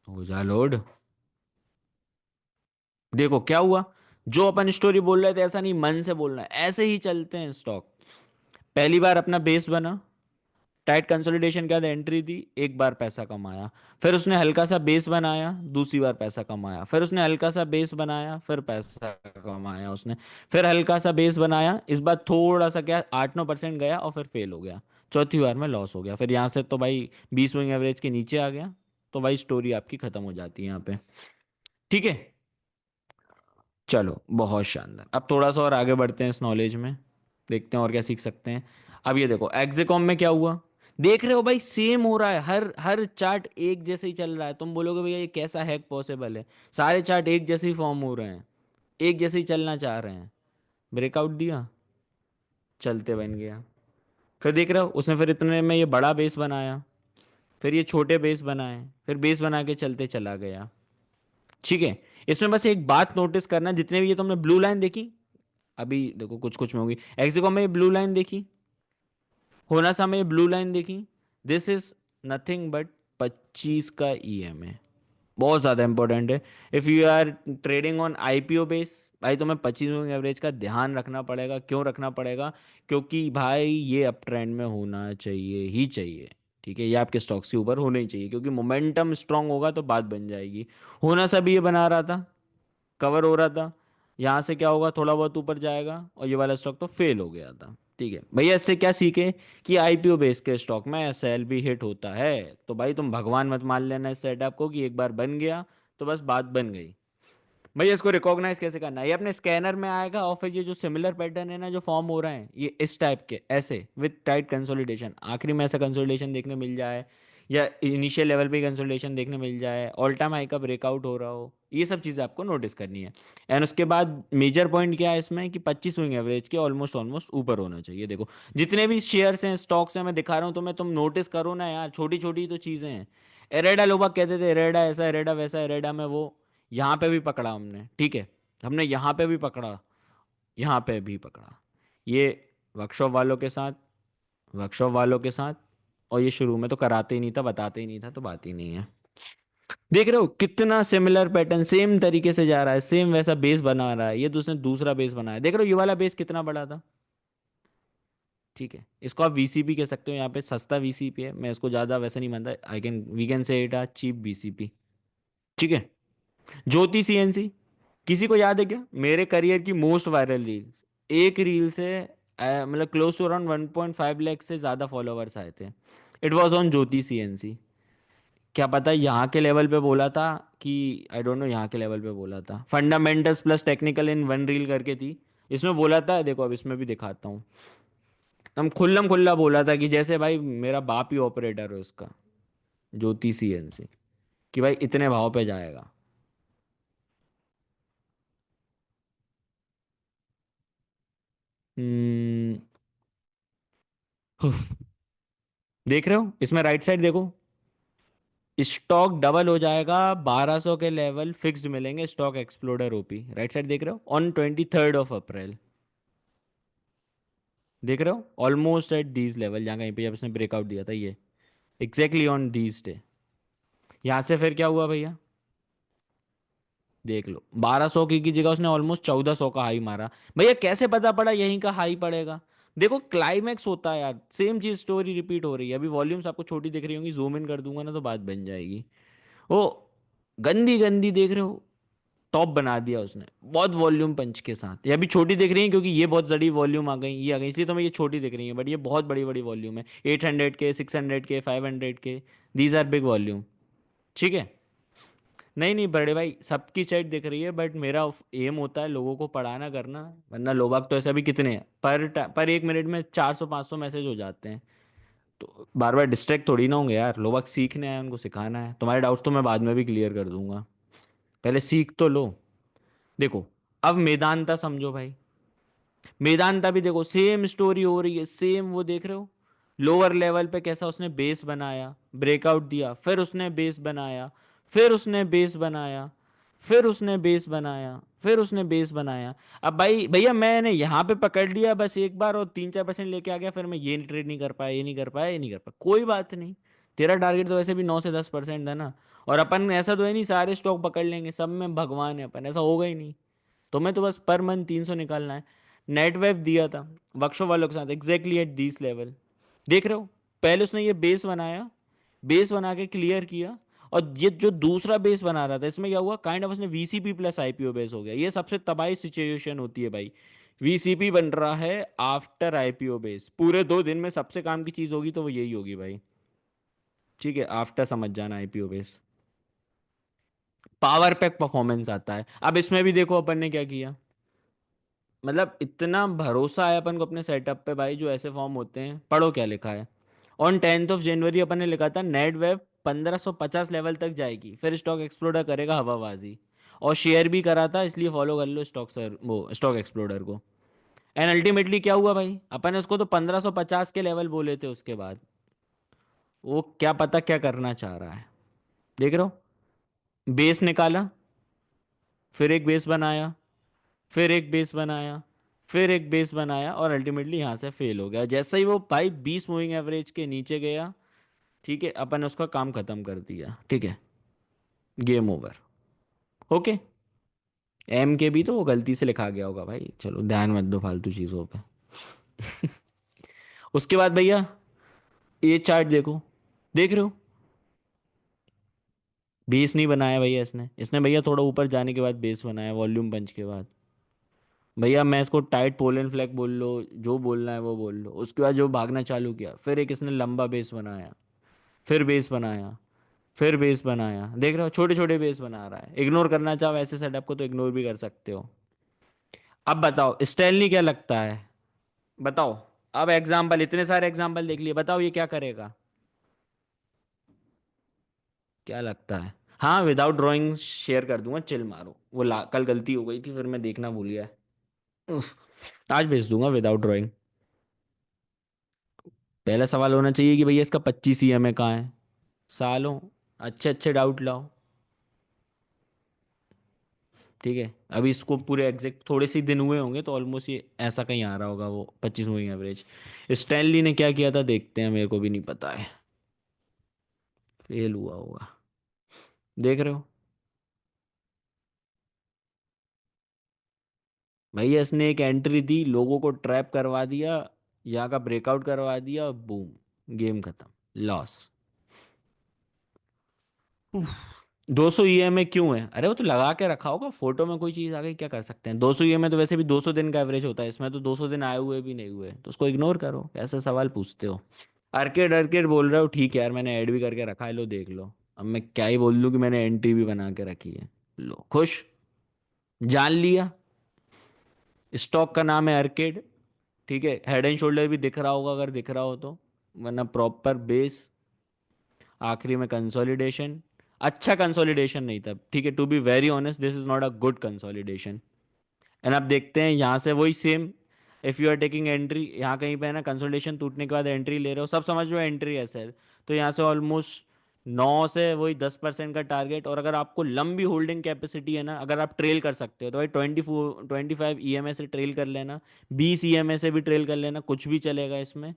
हो जा लोड। देखो क्या हुआ, जो अपन स्टोरी बोल रहे थे ऐसा नहीं, मन से बोलना है, ऐसे ही चलते हैं स्टॉक। पहली बार अपना बेस बना, टाइट कंसोलिडेशन के बाद एंट्री दी, एक बार पैसा कमाया। फिर उसने हल्का सा बेस बनाया, दूसरी बार पैसा कमाया। फिर उसने हल्का सा बेस बनाया, फिर पैसा कमाया उसने। फिर हल्का सा बेस बनाया, इस बार थोड़ा सा क्या 8-9% गया और फिर फेल हो गया। चौथी बार में लॉस हो गया। फिर यहाँ से तो भाई 20 एवरेज के नीचे आ गया। तो भाई स्टोरी आपकी खत्म हो जाती है यहाँ पे। ठीक है, चलो बहुत शानदार। अब थोड़ा सा और आगे बढ़ते हैं इस नॉलेज में, देखते हैं और क्या सीख सकते हैं। अब ये देखो एग्जीकॉम में क्या हुआ, देख रहे हो भाई, सेम हो रहा है, हर हर चार्ट एक जैसे ही चल रहा है। तुम बोलोगे भैया ये कैसा हैक पॉसिबल है, सारे चार्ट एक जैसे ही फॉर्म हो रहे हैं, एक जैसे ही चलना चाह रहे हैं। ब्रेकआउट दिया, चलते बन गया। फिर देख रहे हो उसने फिर इतने में ये बड़ा बेस बनाया, फिर ये छोटे बेस बनाए, फिर बेस बना के चलते चला गया। ठीक है, इसमें बस एक बात नोटिस करना, जितने भी ये तुमने ब्लू लाइन देखी, अभी देखो कुछ कुछ में होगी। एक्सिको में ये ब्लू लाइन देखी, होनासा में ये ब्लू लाइन देखी, दिस इज नथिंग बट 25 का ईएमए। बहुत ज्यादा इंपॉर्टेंट है। If you are trading on IPO base, भाई तुम्हें 25 एवरेज का ध्यान रखना पड़ेगा। क्यों रखना पड़ेगा? क्योंकि भाई ये अप ट्रेंड में होना चाहिए ही चाहिए। ठीक है, ये आपके स्टॉक्स के ऊपर होना ही चाहिए, क्योंकि मोमेंटम स्ट्रांग होगा तो बात बन जाएगी। होना सा भी ये बना रहा था, कवर हो रहा था, यहाँ से क्या होगा, थोड़ा बहुत ऊपर जाएगा, और ये वाला स्टॉक तो फेल हो गया था। ठीक है भैया, इससे क्या सीखे कि आईपीओ बेस के स्टॉक में एसएल भी हिट होता है। तो भाई तुम भगवान मत मान लेना इस सेटअप को कि एक बार बन गया तो बस बात बन गई। भैया इसको रिकॉग्नाइज कैसे करना है, ये अपने स्कैनर में आएगा, और फिर ये जो सिमिलर पैटर्न है ना जो फॉर्म हो रहे हैं, ये इस टाइप के ऐसे विथ टाइट कंसोलिडेशन, आखिरी में ऐसा कंसोलिडेशन देखने मिल जाए, या इनिशियल लेवल पे कंसोलिडेशन देखने मिल जाए, ऑल टाइम हाई का ब्रेकआउट हो रहा हो, ये सब चीज़ें आपको नोटिस करनी है। एंड उसके बाद मेजर पॉइंट क्या है इसमें कि 25 स्विंग एवरेज के ऑलमोस्ट ऑलमोस्ट ऊपर होना चाहिए। देखो जितने भी शेयर्स हैं, स्टॉक्स हैं, मैं दिखा रहा हूँ तुम्हें, तुम नोटिस करो ना यार, छोटी छोटी तो चीज़ें हैं। एरेडा, लोग बाग कहते थे एरेडा ऐसा, एरेडा वैसा, एरेडा में वो, यहाँ पे भी पकड़ा हमने। ठीक है, हमने यहाँ पे भी पकड़ा, यहाँ पे भी पकड़ा, ये वर्कशॉप वालों के साथ, वर्कशॉप वालों के साथ। और ये शुरू में तो कराते ही नहीं था, बताते ही नहीं था, तो बात ही नहीं है। देख रहे हो कितना सिमिलर पैटर्न, सेम तरीके से जा रहा है, सेम वैसा बेस बना रहा है। ये दूसरे दूसरा बेस बनाया, देख रहे हो ये वाला बेस कितना बड़ा था। ठीक है, इसको आप वीसीपी कह सकते हो, यहाँ पे सस्ता वीसीपी है, मैं इसको ज्यादा वैसे नहीं मानता, I can we can say it a cheap VCP. ठीक है, ज्योति सीएनसी, किसी को याद है क्या मेरे करियर की मोस्ट वायरल रील्स? एक रील से मतलब क्लोज टू अराउंड 1.5 लाख से ज़्यादा फॉलोवर्स आए थे। It was on Jyoti CNC. क्या पता यहाँ के लेवल पे बोला था कि, आई डोंट नो, यहाँ के लेवल पे बोला था, fundamentals plus technical in one reel करके थी। इसमें बोला था, देखो अब इसमें भी दिखाता हूँ, हम खुल्लम खुल्ला बोला था कि जैसे भाई मेरा बाप ही ऑपरेटर है उसका, ज्योति सीएनसी, कि भाई इतने भाव पे जाएगा। हम्म, देख रहे हो इसमें राइट साइड देखो, स्टॉक डबल हो जाएगा, 1200 के लेवल फिक्स्ड मिलेंगे, stock exploder OP, right side देख रहे हो, ऑन 23rd of April। देख रहे हो ऑलमोस्ट एट दीज लेवल, यहाँ कहीं पे जब इसने ब्रेकआउट दिया था, ये एग्जैक्टली ऑन दीज डे। यहाँ से फिर क्या हुआ भैया, देख लो 1200 की जगह उसने ऑलमोस्ट 1400 का हाई मारा। भैया कैसे पता पड़ा यहीं का हाई पड़ेगा? देखो क्लाइमैक्स होता है यार, सेम चीज स्टोरी रिपीट हो रही है। अभी वॉल्यूम्स आपको छोटी दिख रही होंगी, जूम इन कर दूंगा ना तो बात बन जाएगी। ओ गंदी गंदी देख रहे हो, टॉप बना दिया उसने बहुत वॉल्यूम पंच के साथ। ये अभी छोटी दिख रही है क्योंकि ये बहुत बड़ी वॉल्यूम आ गई, ये आ गई, इसलिए तो मैं ये छोटी दिख रही है, बट ये बहुत बड़ी बड़ी वॉल्यूम है। 800 के, 600 के, 500 के, दीज आर बिग वॉल्यूम। ठीक है। नहीं नहीं बड़े भाई, सबकी साइड दिख रही है, बट मेरा एम होता है लोगों को पढ़ाना करना। वरना लोग तो ऐसे अभी कितने हैं पर 1 मिनट में 400 500 मैसेज हो जाते हैं। तो बार बार डिस्ट्रैक्ट थोड़ी ना होंगे यार, लोग सीखने आए, उनको सिखाना है। तुम्हारे डाउट्स तो मैं बाद में भी क्लियर कर दूंगा, पहले सीख तो लो। देखो, अब मेदांता समझो भाई। मेदांता भी देखो सेम स्टोरी हो रही है, सेम वो देख रहे हो। लोअर लेवल पे कैसा उसने बेस बनाया, ब्रेकआउट दिया, फिर उसने बेस बनाया, फिर उसने बेस बनाया, फिर उसने बेस बनाया, फिर उसने बेस बनाया। अब भाई भैया मैंने यहाँ पे पकड़ लिया बस एक बार और 3 4% लेके आ गया, फिर मैं ये ट्रेड नहीं कर पाया, ये नहीं कर पाया, ये नहीं कर पाया, कोई बात नहीं। तेरा टारगेट तो वैसे भी 9 से 10% है ना। और अपन ऐसा तो है नहीं सारे स्टॉक पकड़ लेंगे, सब में भगवान है अपन, ऐसा होगा ही नहीं। तुम्हें तो बस पर मंथ 300 निकालना है। नेट वेव दिया था वर्कशॉप वालों के साथ एग्जैक्टली एट दिस लेवल, देख रहे हो। पहले उसने ये बेस बनाया, बेस बना के क्लियर किया, और ये जो दूसरा बेस बना रहा था इसमें क्या हुआ, काइंड ऑफ उसने वीसीपी प्लस आईपीओ बेस हो गया। ये सबसे तबाही सिचुएशन होती है भाई। वीसीपी बन रहा है आफ्टर आईपीओ बेस, पूरे 2 दिन में सबसे काम की चीज होगी तो वो यही होगी भाई। ठीक है, आफ्टर समझ जाना IPO base. Power pack performance आता है। अब इसमें भी देखो अपन ने क्या किया, मतलब इतना भरोसा है अपन को अपने सेटअप पे भाई, जो ऐसे फॉर्म होते हैं। पढ़ो क्या लिखा है। ऑन 10th of January अपन ने लिखा था नेट वेब 1550 लेवल तक जाएगी, फिर स्टॉक एक्सप्लोडर करेगा हवाबाजी। और शेयर भी करा था, इसलिए फॉलो कर लो स्टॉक सर वो स्टॉक एक्सप्लोडर को। एंड अल्टीमेटली क्या हुआ भाई, अपन ने उसको तो 1550 के लेवल बोले थे, उसके बाद वो क्या पता क्या करना चाह रहा है। देख रहे हो, बेस निकाला, फिर एक बेस बनाया, फिर एक बेस बनाया, फिर एक बेस बनाया, और अल्टीमेटली यहां से फेल हो गया। जैसे ही वो भाई 20 मूविंग एवरेज के नीचे गया, ठीक है, अपन ने उसका काम खत्म कर दिया। ठीक है, गेम ओवर। ओके। एम के भी तो वो गलती से लिखा गया होगा भाई, चलो ध्यान मत दो फालतू चीजों पे। उसके बाद भैया ये चार्ट देखो, देख रहे हो, बेस नहीं बनाया भैया इसने, इसने भैया थोड़ा ऊपर जाने के बाद बेस बनाया वॉल्यूम पंच के बाद। भैया मैं इसको टाइट पोलन फ्लैग बोल लो, जो बोलना है वो बोल लो। उसके बाद जो भागना चालू किया, फिर एक इसने लंबा बेस बनाया, फिर बेस बनाया, फिर बेस बनाया। देख रहे हो, छोटे छोटे बेस बना रहा है। इग्नोर करना चाहो ऐसे सेटअप को तो इग्नोर भी कर सकते हो। अब बताओ स्टैनली क्या लगता है, बताओ। अब एग्जाम्पल, इतने सारे एग्जाम्पल देख लिए, बताओ ये क्या करेगा, क्या लगता है। हाँ विदाउट ड्राइंग शेयर कर दूंगा, चिल मारो। वो कल गलती हो गई थी, फिर मैं देखना भूल गया। उफ, आज भेज दूंगा विदाउट ड्राइंग। पहला सवाल होना चाहिए कि भैया इसका 25 EMA कहाँ है। सालों, अच्छे अच्छे डाउट लाओ। ठीक है, अभी इसको पूरे एग्जैक्ट थोड़े से ही दिन हुए होंगे, तो ऑलमोस्ट ये ऐसा कहीं आ रहा होगा वो 25 मूविंग एवरेज। स्टैनली ने क्या किया था देखते हैं, मेरे को भी नहीं पता है। फेल हुआ होगा, देख रहे हो। भैया इसने एक एंट्री दी, लोगों को ट्रैप करवा दिया, यहाँ का ब्रेकआउट करवा दिया, बूम, गेम खत्म, लॉस। 200 EMA क्यों है, अरे वो तो लगा के रखा होगा, फोटो में कोई चीज आ गई, क्या कर सकते हैं। 200 EMA तो वैसे भी 200 दिन का एवरेज होता है, इसमें तो 200 दिन आए हुए भी नहीं हुए, तो उसको इग्नोर करो। ऐसे सवाल पूछते हो। अर्केड अर्केड बोल रहे हो, ठीक है यार, मैंने ऐड भी करके रखा है, लो देख लो। अब मैं क्या ही बोल लूँ कि मैंने एंट्री भी बना के रखी है। लो खुश, जान लिया। स्टॉक का नाम है अर्केड। ठीक है, हेड एंड शोल्डर भी दिख रहा होगा अगर दिख रहा हो तो, वरना प्रॉपर बेस, आखिरी में कंसोलिडेशन। अच्छा कंसोलिडेशन नहीं था, ठीक है, to be very honest this is not a good consolidation. And अब देखते हैं यहाँ से वही same, if you are taking entry, यहाँ कहीं पे है ना कंसोलिडेशन टूटने के बाद एंट्री ले रहे हो, सब समझ लो एंट्री ऐसे है। तो यहाँ से ऑलमोस्ट 9 से वही 10% का टारगेट। और अगर आपको लंबी होल्डिंग कैपेसिटी है ना, अगर आप ट्रेल कर सकते हो तो भाई 25 EMA से ट्रेल कर लेना, 20 EMA से भी ट्रेल कर लेना, कुछ भी चलेगा इसमें।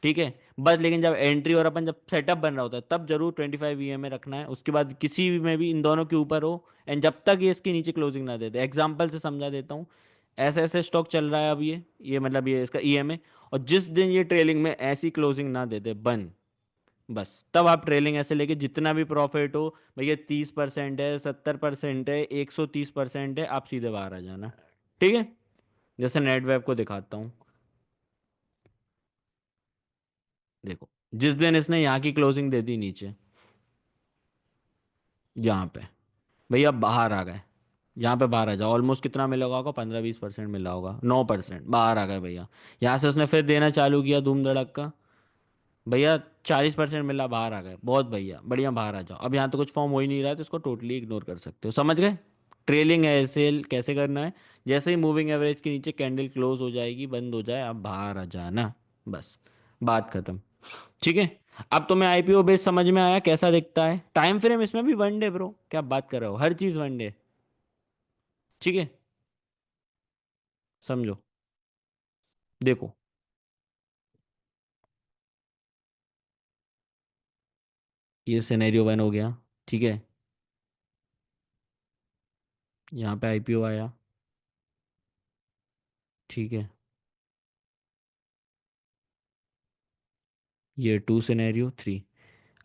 ठीक है, बस लेकिन जब एंट्री और अपन जब सेटअप बन रहा होता है तब जरूर 25 EMA रखना है, उसके बाद किसी भी में भी इन दोनों के ऊपर हो। एंड जब तक ये इसके नीचे क्लोजिंग ना दे दे, एग्जाम्पल से समझा देता हूँ। ऐसे ऐसे स्टॉक चल रहा है अब, ये मतलब ये इसका EMA, और जिस दिन ये ट्रेलिंग में ऐसी क्लोजिंग ना दे दे बन, बस तब आप ट्रेलिंग ऐसे लेके जितना भी प्रॉफिट हो, भैया 30% है, 70% है, 130% है, आप सीधे बाहर आ जाना। ठीक है। जैसे नेट वेब को दिखाता हूँ। देखो, जिस दिन इसने यहाँ की क्लोजिंग दे दी नीचे, यहाँ पे, भैया बाहर आ गए। यहाँ पे बाहर आ जाओ, ऑलमोस्ट कितना मिला होगा, 15-20% मिला होगा, 9% बाहर आ गए भैया। यहाँ से उसने फिर देना चालू किया धूम धड़क का, भैया 40% मिला, बाहर आ गए, बहुत भैया बढ़िया, बाहर आ जाओ। अब यहाँ तो कुछ फॉर्म हो ही नहीं रहा है, तो इसको टोटली इग्नोर कर सकते हो, समझ गए। ट्रेलिंग एसेल कैसे करना है, जैसे ही मूविंग एवरेज के नीचे कैंडल क्लोज हो जाएगी, बंद हो जाए, अब बाहर आ जाना, बस, बात खत्म। ठीक है। अब तुम्हें आईपीओ बेस समझ में आया कैसा दिखता है, टाइम फ्रेम इसमें भी 1 डे ब्रो, क्या बात कर रहे हो, हर चीज 1 डे। ठीक है। समझो। देखो, ये सिनेरियो 1 हो गया। ठीक है। यहाँ पे आईपीओ आया। ठीक है। ये 2 सिनेरियो 3।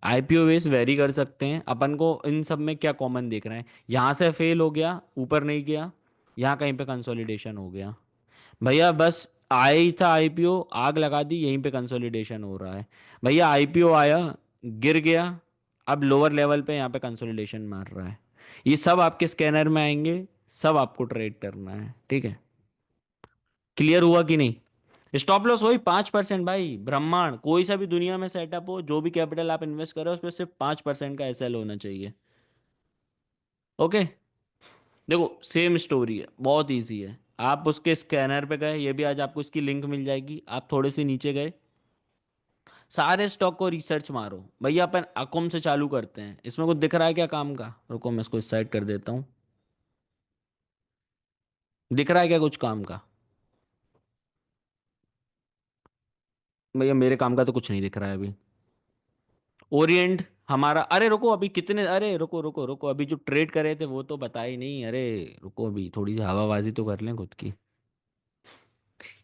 आईपीओ बेस वेरी कर सकते हैं अपन को, इन सब में क्या कॉमन देख रहे हैं, यहाँ से फेल हो गया, ऊपर नहीं गया, यहाँ कहीं पे कंसोलिडेशन हो गया, भैया बस आया ही था आईपीओ, आग लगा दी, यहीं पे कंसोलिडेशन हो रहा है। भैया आईपीओ आया, गिर गया, अब लोअर लेवल पे यहाँ पे कंसोलिडेशन मार रहा है, ये सब आपके स्कैनर में आएंगे, सब आपको ट्रेड करना है। ठीक है। क्लियर हुआ कि नहीं। स्टॉप लॉस वही 5% भाई, ब्रह्मांड कोई सा भी दुनिया में सेटअप हो, जो भी कैपिटल आप इन्वेस्ट करो उस पर सिर्फ 5% का एसएल होना चाहिए। ओके। देखो सेम स्टोरी है, बहुत इजी है। आप उसके स्कैनर पे गए, ये भी आज आपको इसकी लिंक मिल जाएगी, आप थोड़े से नीचे गए, सारे स्टॉक को रिसर्च मारो, भैया अपन अकोम से चालू करते हैं, इसमें कुछ दिख रहा है क्या काम का, रुको मैं इसको इस साइड कर देता हूँ, दिख रहा है क्या कुछ काम का। भैया मेरे काम का तो कुछ नहीं दिख रहा है अभी। ओरिएंट हमारा, अरे रुको अभी कितने, अरे रुको रुको रुको, अभी जो ट्रेड करे थे वो तो बता ही नहीं, अरे रुको अभी थोड़ी सी हवाबाजी तो कर लें खुद की।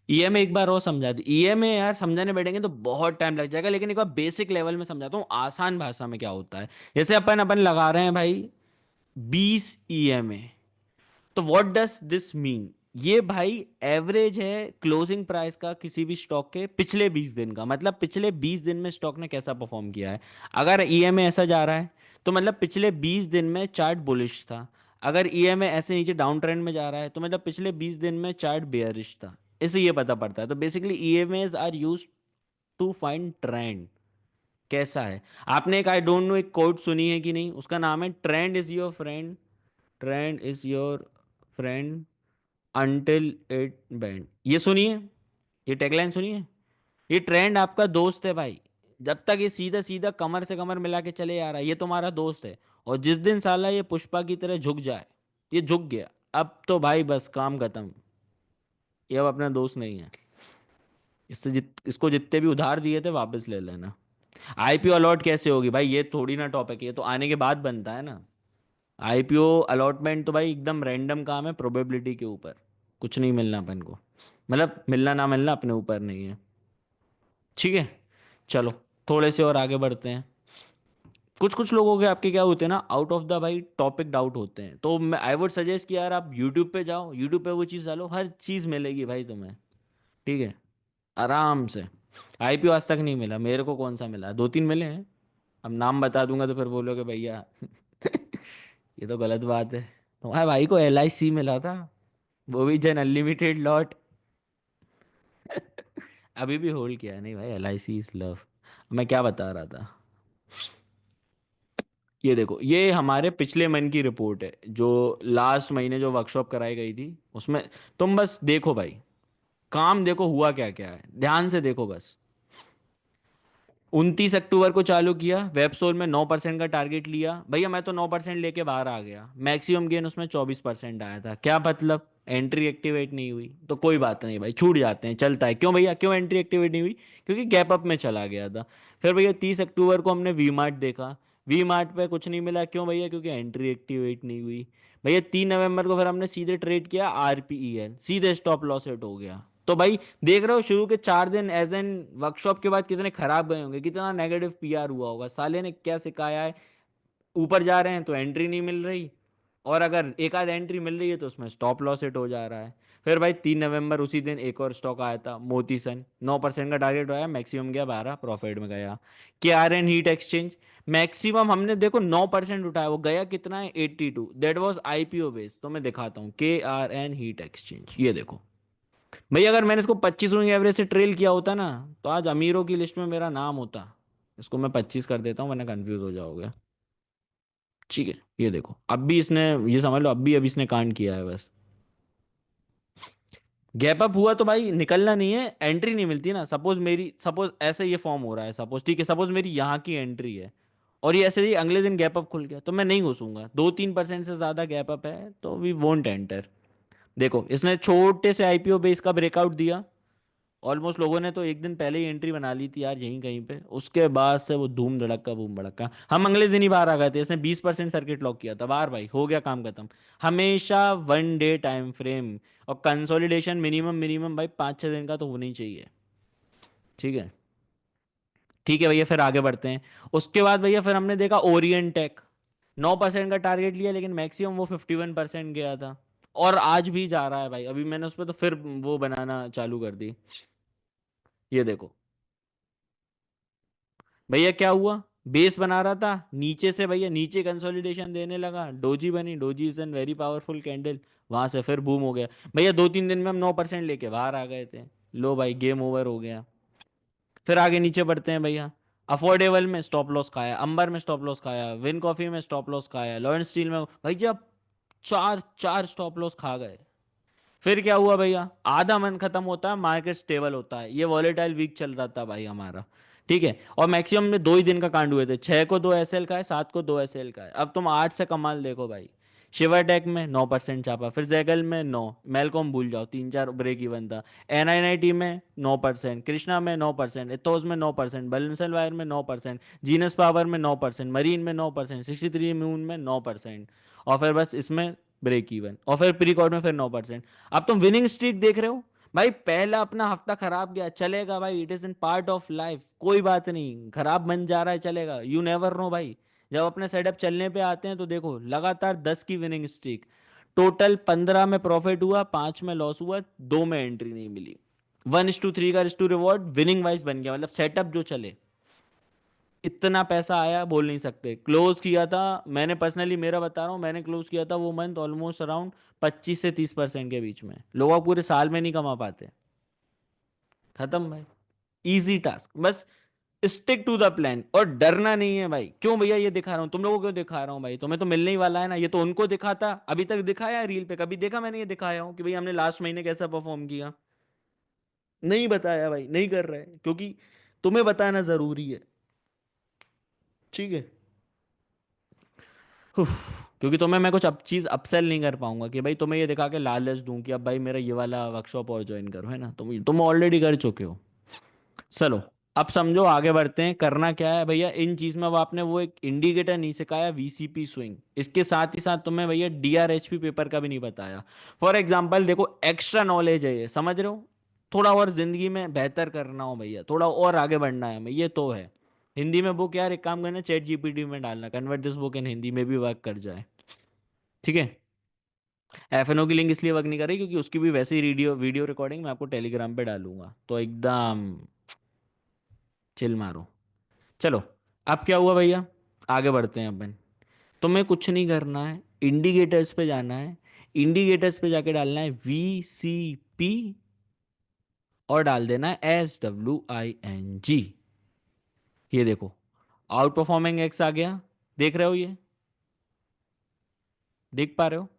ईएमए एक बार और समझा दी, ईएमए यार समझाने बैठेंगे तो बहुत टाइम लग जाएगा, लेकिन एक बार बेसिक लेवल में समझाता हूँ आसान भाषा में क्या होता है। जैसे अपन अपन लगा रहे हैं भाई 20 ईएमए, तो व्हाट डज दिस मीन, ये भाई एवरेज है क्लोजिंग प्राइस का किसी भी स्टॉक के पिछले 20 दिन का, मतलब पिछले 20 दिन में स्टॉक ने कैसा परफॉर्म किया है। अगर ईएमए ऐसा जा रहा है, तो मतलब पिछले 20 दिन में चार्ट बुलिश था। अगर ईएमए ऐसे नीचे डाउन ट्रेंड में जा रहा है, तो मतलब पिछले 20 दिन में चार्ट बेयरिश था। इससे ये पता पड़ता है, तो basically EMAs are used to find trend कैसा है। आपने एक आई डोंट नो एक कोट सुनी है कि नहीं, उसका नाम है trend is your friend, trend is your friend until it bend, ये सुनिए, ये टैगलाइन सुनिए। ये ट्रेंड आपका दोस्त है भाई, जब तक ये सीधा सीधा कमर से कमर मिला के चले आ रहा है, ये तुम्हारा दोस्त है। और जिस दिन साला ये पुष्पा की तरह झुक जाए, ये झुक गया, अब तो भाई बस काम खत्म, ये अब अपना दोस्त नहीं है। इसको जितने भी उधार दिए थे वापस ले लेना। आईपीओ अलॉट कैसे होगी भाई, ये थोड़ी ना टॉपिक है, ये तो आने के बाद बनता है ना। आईपीओ अलॉटमेंट तो भाई एकदम रैंडम काम है, प्रोबेबिलिटी के ऊपर, कुछ नहीं मिलना अपन को, मतलब मिलना ना मिलना अपने ऊपर नहीं है। ठीक है। चलो थोड़े से और आगे बढ़ते हैं। कुछ कुछ लोगों के आपके क्या होते हैं ना, आउट ऑफ द भाई टॉपिक डाउट होते हैं, तो मैं आई वुड सजेस्ट कि यार आप यूट्यूब पे जाओ, यूट्यूब पे वो चीज़ डालो, हर चीज़ मिलेगी भाई तुम्हें। ठीक है। आराम से। आईपीओ आज तक नहीं मिला मेरे को, कौन सा मिला, 2-3 मिले हैं। अब नाम बता दूंगा तो फिर बोलोगे भैया ये तो गलत बात है। तुम्हारे भाई को एलआईसी मिला था, वो भी जन अनलिमिटेड लॉट। अभी भी होल्ड किया है, नहीं भाई, एलआईसी इज लव। मैं क्या बता रहा था, ये देखो ये हमारे पिछले मन की रिपोर्ट है, जो लास्ट महीने जो वर्कशॉप कराई गई थी उसमें, तुम बस देखो भाई, काम देखो हुआ क्या क्या है, ध्यान से देखो बस। 29 अक्टूबर को चालू किया, वेबसोल में 9% का टारगेट लिया, भैया मैं तो 9% लेके बाहर आ गया, मैक्सिमम गेन उसमें 24% आया था, क्या मतलब, एंट्री एक्टिवेट नहीं हुई, तो कोई बात नहीं भाई, छूट जाते हैं, चलता है। क्यों भैया, क्यों एंट्री एक्टिवेट नहीं हुई, क्योंकि गैप अप में चला गया था। फिर भैया 30 अक्टूबर को हमने वी मार्ट देखा, वी मार्ट पे कुछ नहीं मिला, क्यों भैया, क्योंकि एंट्री एक्टिवेट नहीं हुई। भैया 3 नवंबर को फिर हमने सीधे ट्रेड किया आरपीईएल, सीधे स्टॉप लॉस हिट हो गया। तो भाई देख रहे हो शुरू के 4 दिन एज एन वर्कशॉप के बाद कितने खराब गए होंगे, कितना नेगेटिव पीआर हुआ होगा, साले ने क्या सिखाया है। ऊपर जा रहे हैं तो एंट्री नहीं मिल रही, और अगर एक आध एंट्री मिल रही है तो उसमें स्टॉप लॉस हिट हो जा रहा है। फिर भाई 3 नवंबर उसी दिन एक और स्टॉक आया था, मोती सन, 9% का टारगेट आया, मैक्सिमम गया 12, प्रॉफिट में गया। K R N heat exchange, maximum हमने देखो 9% उठाया, वो गया कितना है 82, दैट वाज आईपीओ बेस। तो मैं दिखाता हूँ के आर एन हीट एक्सचेंज, ये देखो भाई, अगर मैंने इसको 25 विंग एवरेज से ट्रेल किया होता ना, तो आज अमीरों की लिस्ट में मेरा नाम होता। इसको मैं 25 कर देता हूँ वरना कंफ्यूज हो जाओगे। ठीक है, ये देखो अब भी इसने, ये समझ लो अब इसने कांड किया है बस। गैप अप हुआ तो भाई निकलना नहीं है, एंट्री नहीं मिलती ना। सपोज ऐसे ये फॉर्म हो रहा है, सपोज ठीक है, सपोज मेरी यहाँ की एंट्री है और ये ऐसे ही अगले दिन गैप अप खुल गया, तो मैं नहीं घुसूंगा। 2-3% से ज्यादा गैप अप है तो वी वोंट एंटर। देखो इसने छोटे से आईपीओ बेस का ब्रेकआउट दिया, ऑलमोस्ट लोगों ने तो एक दिन पहले ही एंट्री बना ली थी यार यहीं कहीं पे, उसके बाद से वो धूम धड़क्का बूम भड़क्का, हम अगले दिन ही बाहर आ गए थे। इसने 20% सर्किट लॉक किया था बाहर, भाई हो गया काम खत्म। हमेशा 1 डे टाइम फ्रेम, और कंसोलिडेशन मिनिमम मिनिमम भाई 5-6 दिन का तो होना ही चाहिए। ठीक है, ठीक है भैया, फिर आगे बढ़ते हैं। उसके बाद भैया फिर हमने देखा ओरियन टेक, 9% का टारगेट लिया लेकिन मैक्सिमम वो 51% गया था, और आज भी जा रहा है भाई। अभी मैंने उस पर तो फिर वो बनाना चालू कर दी, ये देखो भैया क्या हुआ। बेस बना रहा था नीचे से, भैया नीचे कंसोलिडेशन देने लगा, डोजी बनी, doji is an very powerful candle, वहां से फिर बूम हो गया। भैया 2-3 दिन में हम 9% लेके बाहर आ गए थे। लो भाई गेम ओवर हो गया। फिर आगे नीचे बढ़ते हैं भैया। अफोर्डेबल में स्टॉप लॉस खाया, अंबर में स्टॉप लॉस खाया, विन कॉफी में स्टॉप लॉस खाया, लॉयन स्टील में भैया चार चार स्टॉप लॉस खा गए। फिर क्या हुआ भैया, आधा मन खत्म होता है, मार्केट स्टेबल होता है, ये वॉलेटाइल वीक चल रहा था भाई हमारा। ठीक है, और मैक्सिमम में 2 ही दिन का कांड हुए थे, 6 को 2 एसएल का है, 7 को 2 एसएल का है। अब तुम 8 से कमाल देखो भाई। शिवर टेक में 9% छापा, फिर जैगल में 9, मेलकॉम भूल जाओ 3-4 ब्रेक इवन था। एनआईटी में 9%, कृष्णा में 9%, इथोस में 9%, बलसल वायर में 9%, जीनस पावर में 9%, मरीन में 9%, 63 मून में 9%, और फिर बस इसमें ब्रेक इवन, और फिर प्री कॉर्ड में फिर 9%। अब तुम विनिंग स्ट्रीक देख रहे हो भाई, पहला अपना हफ्ता खराब गया, चलेगा भाई, it is in part of life, कोई बात नहीं, खराब बन जा रहा है चलेगा, यू नेवर नो भाई। जब अपने सेटअप चलने पे आते हैं तो देखो लगातार 10 की विनिंग स्ट्रीक, टोटल 15 में प्रॉफिट हुआ, 5 में लॉस हुआ, 2 में एंट्री नहीं मिली। 1:3 का risk to reward winning wise बन गया, मतलब सेटअप जो चले। इतना पैसा आया बोल नहीं सकते। क्लोज किया था मैंने पर्सनली, मेरा बता रहा हूँ, मैंने क्लोज किया था वो मंथ ऑलमोस्ट अराउंड 25 से 30% के बीच में। लोग पूरे साल में नहीं कमा पाते। खत्म भाई, इजी टास्क, बस स्टिक टू द प्लान और डरना नहीं है भाई। क्यों भैया ये दिखा रहा हूँ तुम लोगों को, क्यों दिखा रहा हूँ भाई, तुम्हें तो मिलने ही वाला है ना। ये तो उनको दिखाता, अभी तक दिखाया है रील पे, कभी देखा मैंने ये दिखाया हूँ कि भाई हमने लास्ट महीने कैसा परफॉर्म किया? नहीं बताया भाई, नहीं कर रहा है, क्योंकि तुम्हें बताना जरूरी है। ठीक है, उफ, क्योंकि तुम्हें मैं कुछ अब चीज अपसेल नहीं कर पाऊंगा कि भाई तुम्हें ये दिखा के लालच दूं कि अब भाई मेरा ये वाला वर्कशॉप और ज्वाइन करो, है ना, तुम ऑलरेडी कर चुके हो। चलो अब समझो, आगे बढ़ते हैं। करना क्या है भैया इन चीज में, अब आपने वो एक इंडिकेटर नहीं सिखाया वीसीपी स्विंग, इसके साथ ही साथ तुम्हें भैया डीआरएचपी पेपर का भी नहीं बताया। फॉर एग्जाम्पल देखो, एक्स्ट्रा नॉलेज है ये, समझ रहे हो। थोड़ा और जिंदगी में बेहतर करना हो भैया, थोड़ा और आगे बढ़ना है, मैं ये तो है। हिंदी में बुक यार एक काम करना, चैट जीपीटी में डालना, convert this book in Hindi में भी वर्क कर जाए। ठीक है, एफएनओ की लिंक इसलिए वर्क नहीं कर रही क्योंकि उसकी भी वैसे ही वीडियो वीडियो रिकॉर्डिंग मैं आपको टेलीग्राम पे डालूंगा, तो एकदम चिल मारो। चलो, अब क्या हुआ भैया, आगे बढ़ते हैं अपन। तुम्हें कुछ नहीं करना है, इंडिकेटर्स पे जाना है, इंडिकेटर्स पे जाके डालना है VCP, और डाल देना है SWING। ये देखो आउट परफॉर्मिंग एक्स आ गया, देख रहे हो ये, देख पा रहे हो?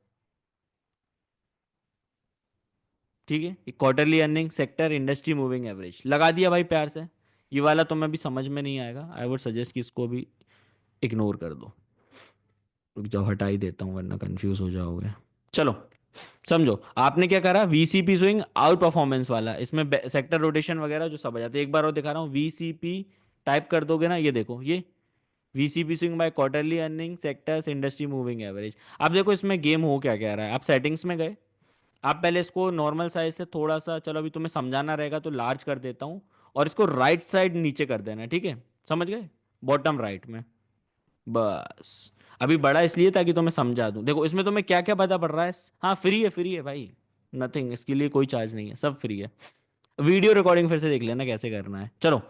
ठीक है, quarterly earning sector industry moving average लगा दिया भाई प्यार से। ये वाला तुम्हें भी समझ में नहीं आएगा, आई वुड सजेस्ट कि इसको भी इग्नोर कर दो। रुक जाओ, हटा ही देता हूँ वरना कंफ्यूज हो जाओगे। चलो समझो, आपने क्या करा, वीसीपी स्विंग आउट परफॉर्मेंस वाला, इसमें सेक्टर रोटेशन वगैरह जो सब आ जाते हैं। एक बार और दिखा रहा हूँ, वीसीपी टाइप कर दोगे ना, ये देखो ये VCP swing by quarterly earning sectors industry moving average. अब देखो इसमें गेम हो क्या क्या रहा है। आप सेटिंग्स में गए, आप पहले इसको नॉर्मल साइज से थोड़ा सा, चलो अभी तुम्हें समझाना रहेगा तो लार्ज कर देता हूँ, और इसको राइट साइड नीचे कर देना, ठीक है? समझ गए? बॉटम राइट में। बस। अभी बड़ा इसलिए ताकि तुम्हें समझा दूं। देखो इसमें तुम्हें क्या क्या पता पड़ रहा है। हाँ फ्री है भाई। नथिंग, इसके लिए कोई चार्ज नहीं है, सब फ्री है। वीडियो रिकॉर्डिंग फिर से देख लेना कैसे करना है। चलो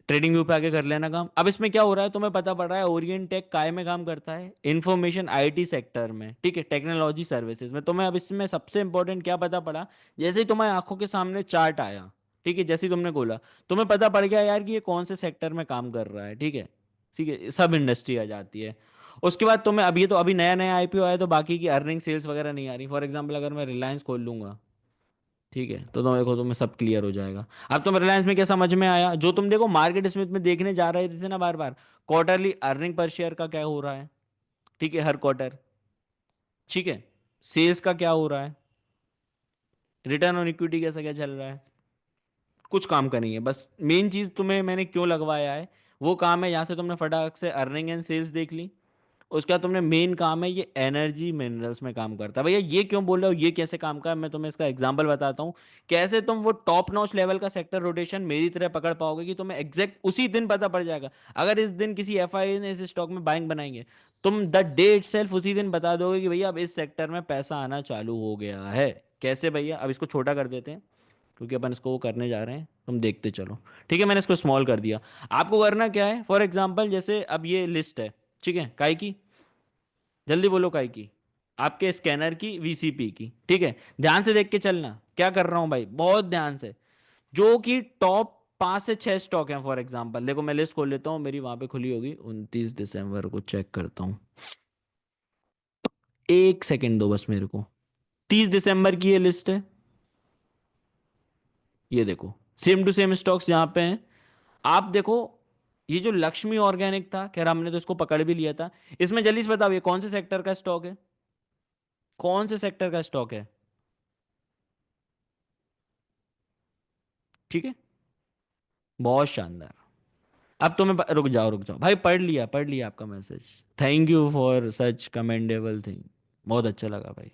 ट्रेडिंग व्यू पे आके कर लेना काम। अब इसमें क्या हो रहा है तुम्हें पता पड़ रहा है, ओरिएंट टेक काय में काम करता है? इंफॉर्मेशन आईटी सेक्टर में, ठीक है, टेक्नोलॉजी सर्विसेज में। तुम्हें अब इसमें सबसे इंपॉर्टेंट क्या पता पड़ा, जैसे ही तुम्हारी आंखों के सामने चार्ट आया, ठीक है, जैसे ही तुमने बोला, तुम्हें पता पड़ गया यार कि ये कौन से सेक्टर में काम कर रहा है, ठीक है? ठीक है, सब इंडस्ट्री आ जाती है। उसके बाद तुम्हें, अब ये तो अभी नया नया आईपीओ आया, तो बाकी की अर्निंग सेल्स वगैरह नहीं आ रही। फॉर एग्जाम्पल अगर मैं रिलायंस खोल लूंगा, ठीक है, तो तुम देखो तुम्हें सब क्लियर हो जाएगा। अब तुम रिलायंस में क्या समझ में आया, जो तुम देखो मार्केट स्मिथ में देखने जा रहे थे ना बार बार, क्वार्टरली अर्निंग पर शेयर का क्या हो रहा है, ठीक है, हर क्वार्टर, ठीक है, सेल्स का क्या हो रहा है, रिटर्न ऑन इक्विटी कैसा क्या चल रहा है, कुछ काम का नहीं है। बस मेन चीज तुम्हें मैंने क्यों लगवाया है, वो काम है, यहाँ से तुमने फटाक से अर्निंग एंड सेल्स देख ली। उसका तुमने मेन काम है, ये एनर्जी मिनरल्स में काम करता है। भैया ये क्यों बोल रहे हो, ये कैसे काम का है, मैं तुम्हें इसका एग्जांपल बताता हूँ। कैसे तुम वो टॉप नॉच लेवल का सेक्टर रोटेशन मेरी तरह पकड़ पाओगे कि तुम्हें एग्जैक्ट उसी दिन पता पड़ जाएगा। अगर इस दिन किसी एफआई ने इस स्टॉक में बाइंग बनाएंगे, तुम द डे इटसेल्फ उसी दिन बता दोगे कि भैया अब इस सेक्टर में पैसा आना चालू हो गया है। कैसे भैया, अब इसको छोटा कर देते हैं, क्योंकि अपन इसको वो करने जा रहे हैं, तुम देखते चलो। ठीक है, मैंने इसको स्मॉल कर दिया। आपको करना क्या है, फॉर एग्जाम्पल जैसे अब ये लिस्ट है, ठीक है, काय की, जल्दी बोलो काय की, आपके स्कैनर की, वीसीपी की, ठीक है? ध्यान से देख के चलना क्या कर रहा हूं भाई, बहुत ध्यान से। जो कि टॉप 5 से 6 स्टॉक हैं, फॉर एग्जांपल देखो मैं लिस्ट खोल लेता हूं, मेरी वहां पे खुली होगी, 29 दिसंबर को चेक करता हूं। एक सेकंड दो बस मेरे को। 30 दिसंबर की ये लिस्ट है, ये देखो, सेम टू सेम स्टॉक्स यहाँ पे हैं। आप देखो, ये जो लक्ष्मी ऑर्गेनिक था, खैर हमने तो इसको पकड़ भी लिया था। इसमें जल्दी से बताओ ये कौन से सेक्टर का स्टॉक है, कौन से सेक्टर का स्टॉक है? ठीक है, बहुत शानदार। अब तुम्हें रुक जाओ भाई, पढ़ लिया आपका message. Thank you for such commendable thing. बहुत अच्छा लगा भाई।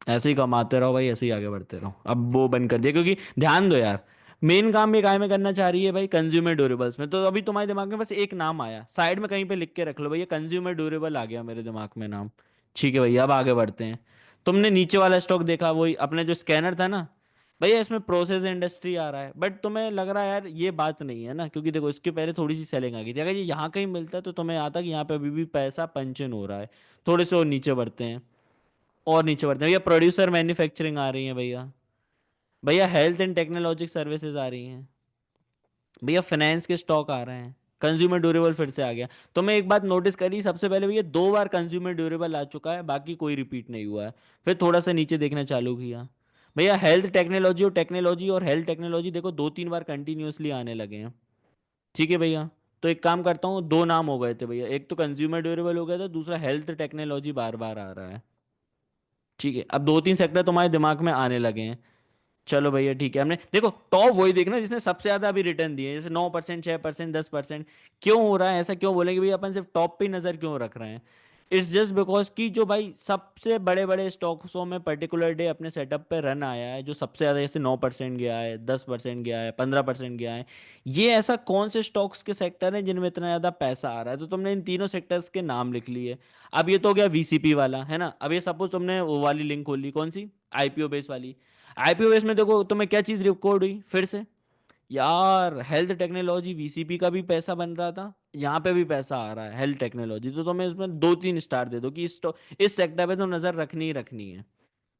ऐसे ही कमाते रहो भाई, ऐसे ही आगे बढ़ते रहो। अब वो बंद कर दिया, क्योंकि ध्यान दो यार, मेन काम ये काय में करना चाह रही है भाई, कंज्यूमर ड्यूरेबल्स में। तो अभी तुम्हारे दिमाग में बस एक नाम आया, साइड में कहीं पे लिख के रख लो भैया, कंज्यूमर ड्यूरेबल आ गया मेरे दिमाग में नाम। ठीक है भैया, अब आगे बढ़ते हैं। तुमने नीचे वाला स्टॉक देखा, वही अपने जो स्कैनर था ना, भैया इसमें प्रोसेस इंडस्ट्री आ रहा है, बट तुम्हें लग रहा है यार ये बात नहीं है ना, क्योंकि देखो इसके पहले थोड़ी सी सेलिंग आ गई थी। अगर ये यहाँ कहीं मिलता तो तुम्हें आता कि यहाँ पे अभी भी पैसा पंचन हो रहा है। थोड़े से और नीचे बढ़ते हैं, और नीचे बढ़ते हैं भैया, प्रोड्यूसर मैन्युफैक्चरिंग आ रही है भैया। भैया हेल्थ एंड टेक्नोलॉजी सर्विसेज आ रही हैं। भैया फाइनेंस के स्टॉक आ रहे हैं। कंज्यूमर ड्यूरेबल फिर से आ गया। तो मैं एक बात नोटिस करी, सबसे पहले भैया 2 बार कंज्यूमर ड्यूरेबल आ चुका है, बाकी कोई रिपीट नहीं हुआ है। फिर थोड़ा सा नीचे देखना चालू किया, भैया हेल्थ टेक्नोलॉजी और हेल्थ टेक्नोलॉजी देखो 2-3 बार कंटिन्यूअसली आने लगे हैं। ठीक है भैया, तो एक काम करता हूँ, दो नाम हो गए थे भैया, एक तो कंज्यूमर ड्यूरेबल हो गया था, दूसरा हेल्थ टेक्नोलॉजी बार बार आ रहा है। ठीक है, अब 2-3 सेक्टर तुम्हारे दिमाग में आने लगे हैं। चलो भैया ठीक है, हमने देखो टॉप वही देखना जिसने सबसे ज्यादा अभी रिटर्न दिए, जैसे 9%, 6%, 10%। क्यों हो रहा है ऐसा, क्यों बोलेंगे भैया अपन सिर्फ टॉप पे ही नजर क्यों रख रहे हैं? इट्स जस्ट बिकॉज कि जो भाई सबसे बड़े बड़े स्टॉक्सों में पर्टिकुलर डे अपने सेटअप पे रन आया है, जो सबसे ज्यादा, जैसे 9% गया है, 10% गया है, 15% गया है। ये ऐसा कौन से स्टॉक्स के सेक्टर हैं जिनमें इतना ज्यादा पैसा आ रहा है? तो तुमने इन तीनों सेक्टर्स के नाम लिख लिए। अब ये तो हो गया वीसीपी वाला, है ना? अब ये सपोज तुमने वो वाली लिंक खोली, कौन सी, आईपीओ बेस वाली। आईपीओ बेस में देखो तुम्हें क्या चीज रिकॉर्ड हुई फिर से, यार हेल्थ टेक्नोलॉजी, वीसीपी का भी पैसा बन रहा था, यहाँ पे भी पैसा आ रहा है हेल्थ टेक्नोलॉजी। तो तुम्हें इसमें 2-3 स्टार दे दो कि इस सेक्टर पे तो नजर रखनी ही रखनी है।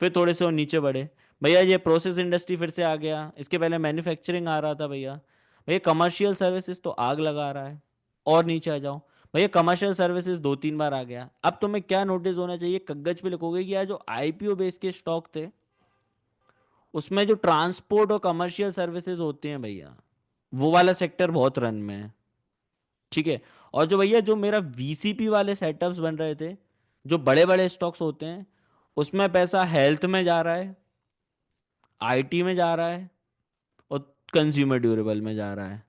फिर थोड़े से और नीचे बढ़े, भैया ये प्रोसेस इंडस्ट्री फिर से आ गया, इसके पहले मैन्युफैक्चरिंग आ रहा था भैया। भैया कमर्शियल सर्विसेज तो आग लगा रहा है। और नीचे आ जाओ, भैया कमर्शियल सर्विसेज 2-3 बार आ गया। अब तुम्हें क्या नोटिस होना चाहिए, कागज पे लिखोगे कि यार जो आईपीओ बेस के स्टॉक थे, उसमें जो ट्रांसपोर्ट और कमर्शियल सर्विसेज होते हैं भैया, वो वाला सेक्टर बहुत रन में है। ठीक है, और जो भैया जो मेरा वीसीपी वाले सेटअप्स बन रहे थे, जो बड़े बड़े स्टॉक्स होते हैं, उसमें पैसा हेल्थ में जा रहा है, आईटी में जा रहा है, और कंज्यूमर ड्यूरेबल में जा रहा है।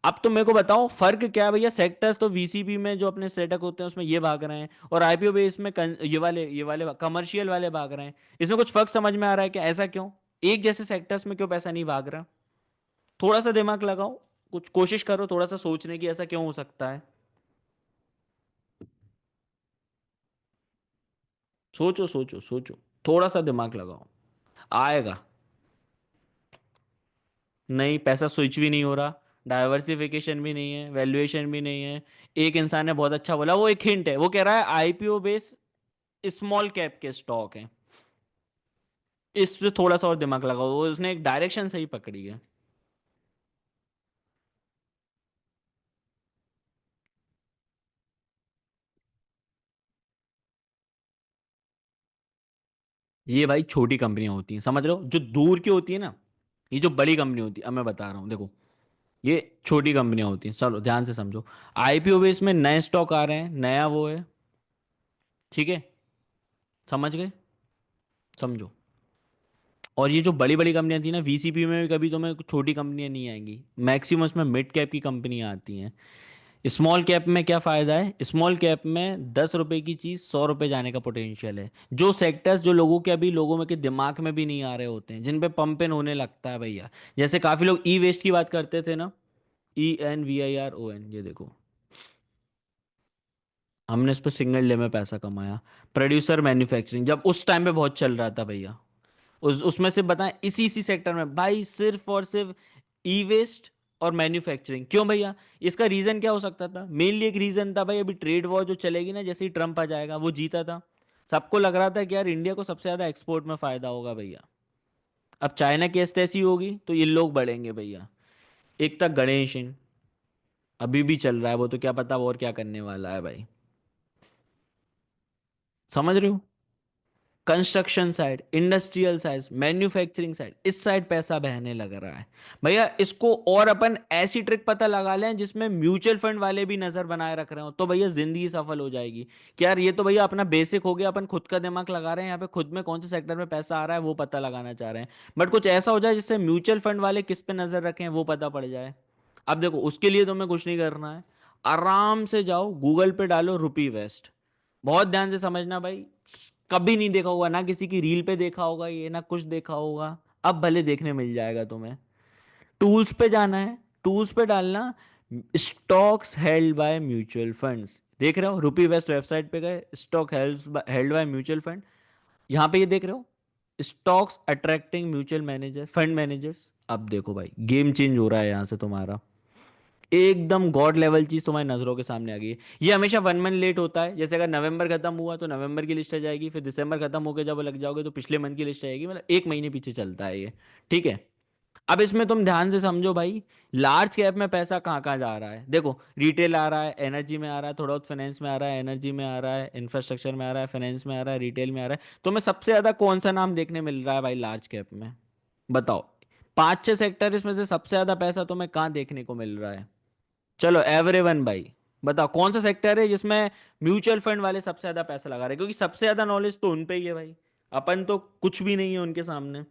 अब तो मेरे को बताओ फर्क क्या है भैया। सेक्टर्स तो वीसीपी में जो अपने सेटअप होते हैं उसमें ये भाग रहे हैं, और आईपीओ बेस में ये वाले कमर्शियल वाले भाग रहे हैं। इसमें कुछ फर्क समझ में आ रहा है क्या? ऐसा क्यों? एक जैसे सेक्टर्स में क्यों पैसा नहीं भाग रहा? थोड़ा सा दिमाग लगाओ, कुछ कोशिश करो थोड़ा सा सोचने की, ऐसा क्यों हो सकता है? सोचो सोचो सोचो, थोड़ा सा दिमाग लगाओ, आएगा। नहीं, पैसा स्विच भी नहीं हो रहा, डाइवर्सिफिकेशन भी नहीं है, वैल्यूएशन भी नहीं है। एक इंसान ने बहुत अच्छा बोला, वो एक हिंट है, वो कह रहा है आईपीओ बेस स्मॉल कैप के स्टॉक हैं। इस पे थोड़ा सा और दिमाग लगाओ, वो उसने एक डायरेक्शन सही पकड़ी है। ये भाई छोटी कंपनियां होती हैं, समझ रहे हो, जो दूर की होती है ना। ये जो बड़ी कंपनी होती है, अब मैं बता रहा हूँ देखो, ये छोटी कंपनियां होती हैं, चलो ध्यान से समझो। आईपीओ बेस में नए स्टॉक आ रहे हैं, नया वो है, ठीक है, समझ गए? समझो। और ये जो बड़ी बड़ी कंपनियां थी ना, वीसीपी में भी कभी तुम्हें छोटी कंपनियां नहीं आएंगी, मैक्सिमम उसमें मिड कैप की कंपनियां आती हैं। स्मॉल कैप में क्या फायदा है? स्मॉल कैप में 10 रुपए की चीज 100 रुपए जाने का पोटेंशियल है। जो सेक्टर्स जो लोगों के अभी लोगों में के दिमाग में भी नहीं आ रहे होते हैं, जिन पे पंप इन होने लगता है भैया। जैसे काफी लोग ई वेस्ट की बात करते थे ना, ENVIRON, ये देखो, हमने इस पर सिंगल डे में पैसा कमाया। प्रोड्यूसर मैन्युफैक्चरिंग जब उस टाइम पे बहुत चल रहा था भैया, उसमें से बताएं, इसी इसी सेक्टर में भाई, सिर्फ और सिर्फ ई वेस्ट और मैन्युफैक्चरिंग। क्यों भैया? इसका रीजन क्या हो सकता था? मेनली एक रीजन था भाई, अभी ट्रेड वॉर जो चलेगी ना, जैसे ही ट्रम्प आ जाएगा, वो जीता था। सबको लग रहा था कि यार इंडिया को सबसे ज्यादा एक्सपोर्ट में फायदा होगा भैया। अब चाइना की ऐसी होगी तो ये लोग बढ़ेंगे भैया। एक तक गणेश अभी भी चल रहा है, वो तो क्या पता वो और क्या करने वाला है भाई। समझ रहे हो? Construction side, industrial side, manufacturing side, इस साइड पैसा बहने लग रहा है भैया। इसको और अपन ऐसी ट्रिक पता लगा लें जिसमें म्यूचुअल फंड वाले भी नजर बनाए रख रहे हो, तो भैया जिंदगी सफल हो जाएगी। कि यार ये तो भैया अपना बेसिक हो गया, अपन खुद का दिमाग लगा रहे हैं यहाँ पे, खुद में कौन से सेक्टर में पैसा आ रहा है वो पता लगाना चाह रहे हैं। बट कुछ ऐसा हो जाए जिससे म्यूचुअल फंड वाले किस पे नजर रखें वो पता पड़ जाए। अब देखो, उसके लिए तुम्हें कुछ नहीं करना है, आराम से जाओ गूगल पे डालो रुपी वेस्ट। बहुत ध्यान से समझना भाई, कभी नहीं देखा होगा ना, किसी की रील पे देखा होगा ये, ना कुछ देखा होगा। अब भले देखने मिल जाएगा तुम्हें। टूल्स पे जाना है, टूल्स पे डालना stocks held by mutual funds. देख रहे हो, रुपी वेस्ट वेबसाइट पे गए, stock held by mutual fund, यहां पे ये देख रहे हो, stocks attracting mutual manager fund managers. अब देखो भाई, गेम चेंज हो रहा है यहां से तुम्हारा, एकदम गॉड लेवल चीज तुम्हारी नजरों के सामने आ गई है। ये हमेशा 1 मंथ लेट होता है, जैसे अगर नवंबर खत्म हुआ तो नवंबर की लिस्ट आ जाएगी, फिर दिसंबर खत्म होकर जब लग जाओगे तो पिछले मंथ की लिस्ट आएगी, मतलब 1 महीने पीछे चलता है ये। ठीक है। अब इसमें तुम ध्यान से समझो भाई, लार्ज कैप में पैसा कहाँ कहाँ जा रहा है। देखो, रिटेल आ रहा है, एनर्जी में आ रहा है, थोड़ा बहुत फाइनेंस में आ रहा है, एनर्जी में आ रहा है, इंफ्रास्ट्रक्चर में आ रहा है, फाइनेंस में आ रहा है, रिटेल में आ रहा है। तुम्हें सबसे ज्यादा कौन सा नाम देखने मिल रहा है भाई लार्ज कैप में? बताओ। 5-6 सेक्टर इसमें से सबसे ज्यादा पैसा तुम्हें कहाँ देखने को मिल रहा है? चलो एवरीवन भाई, बताओ कौन सा सेक्टर है जिसमें म्यूचुअल फंड वाले सबसे ज्यादा पैसा लगा रहे हैं, क्योंकि सबसे ज्यादा नॉलेज तो उन पे ही है भाई। अपन तो कुछ भी नहीं है उनके सामने।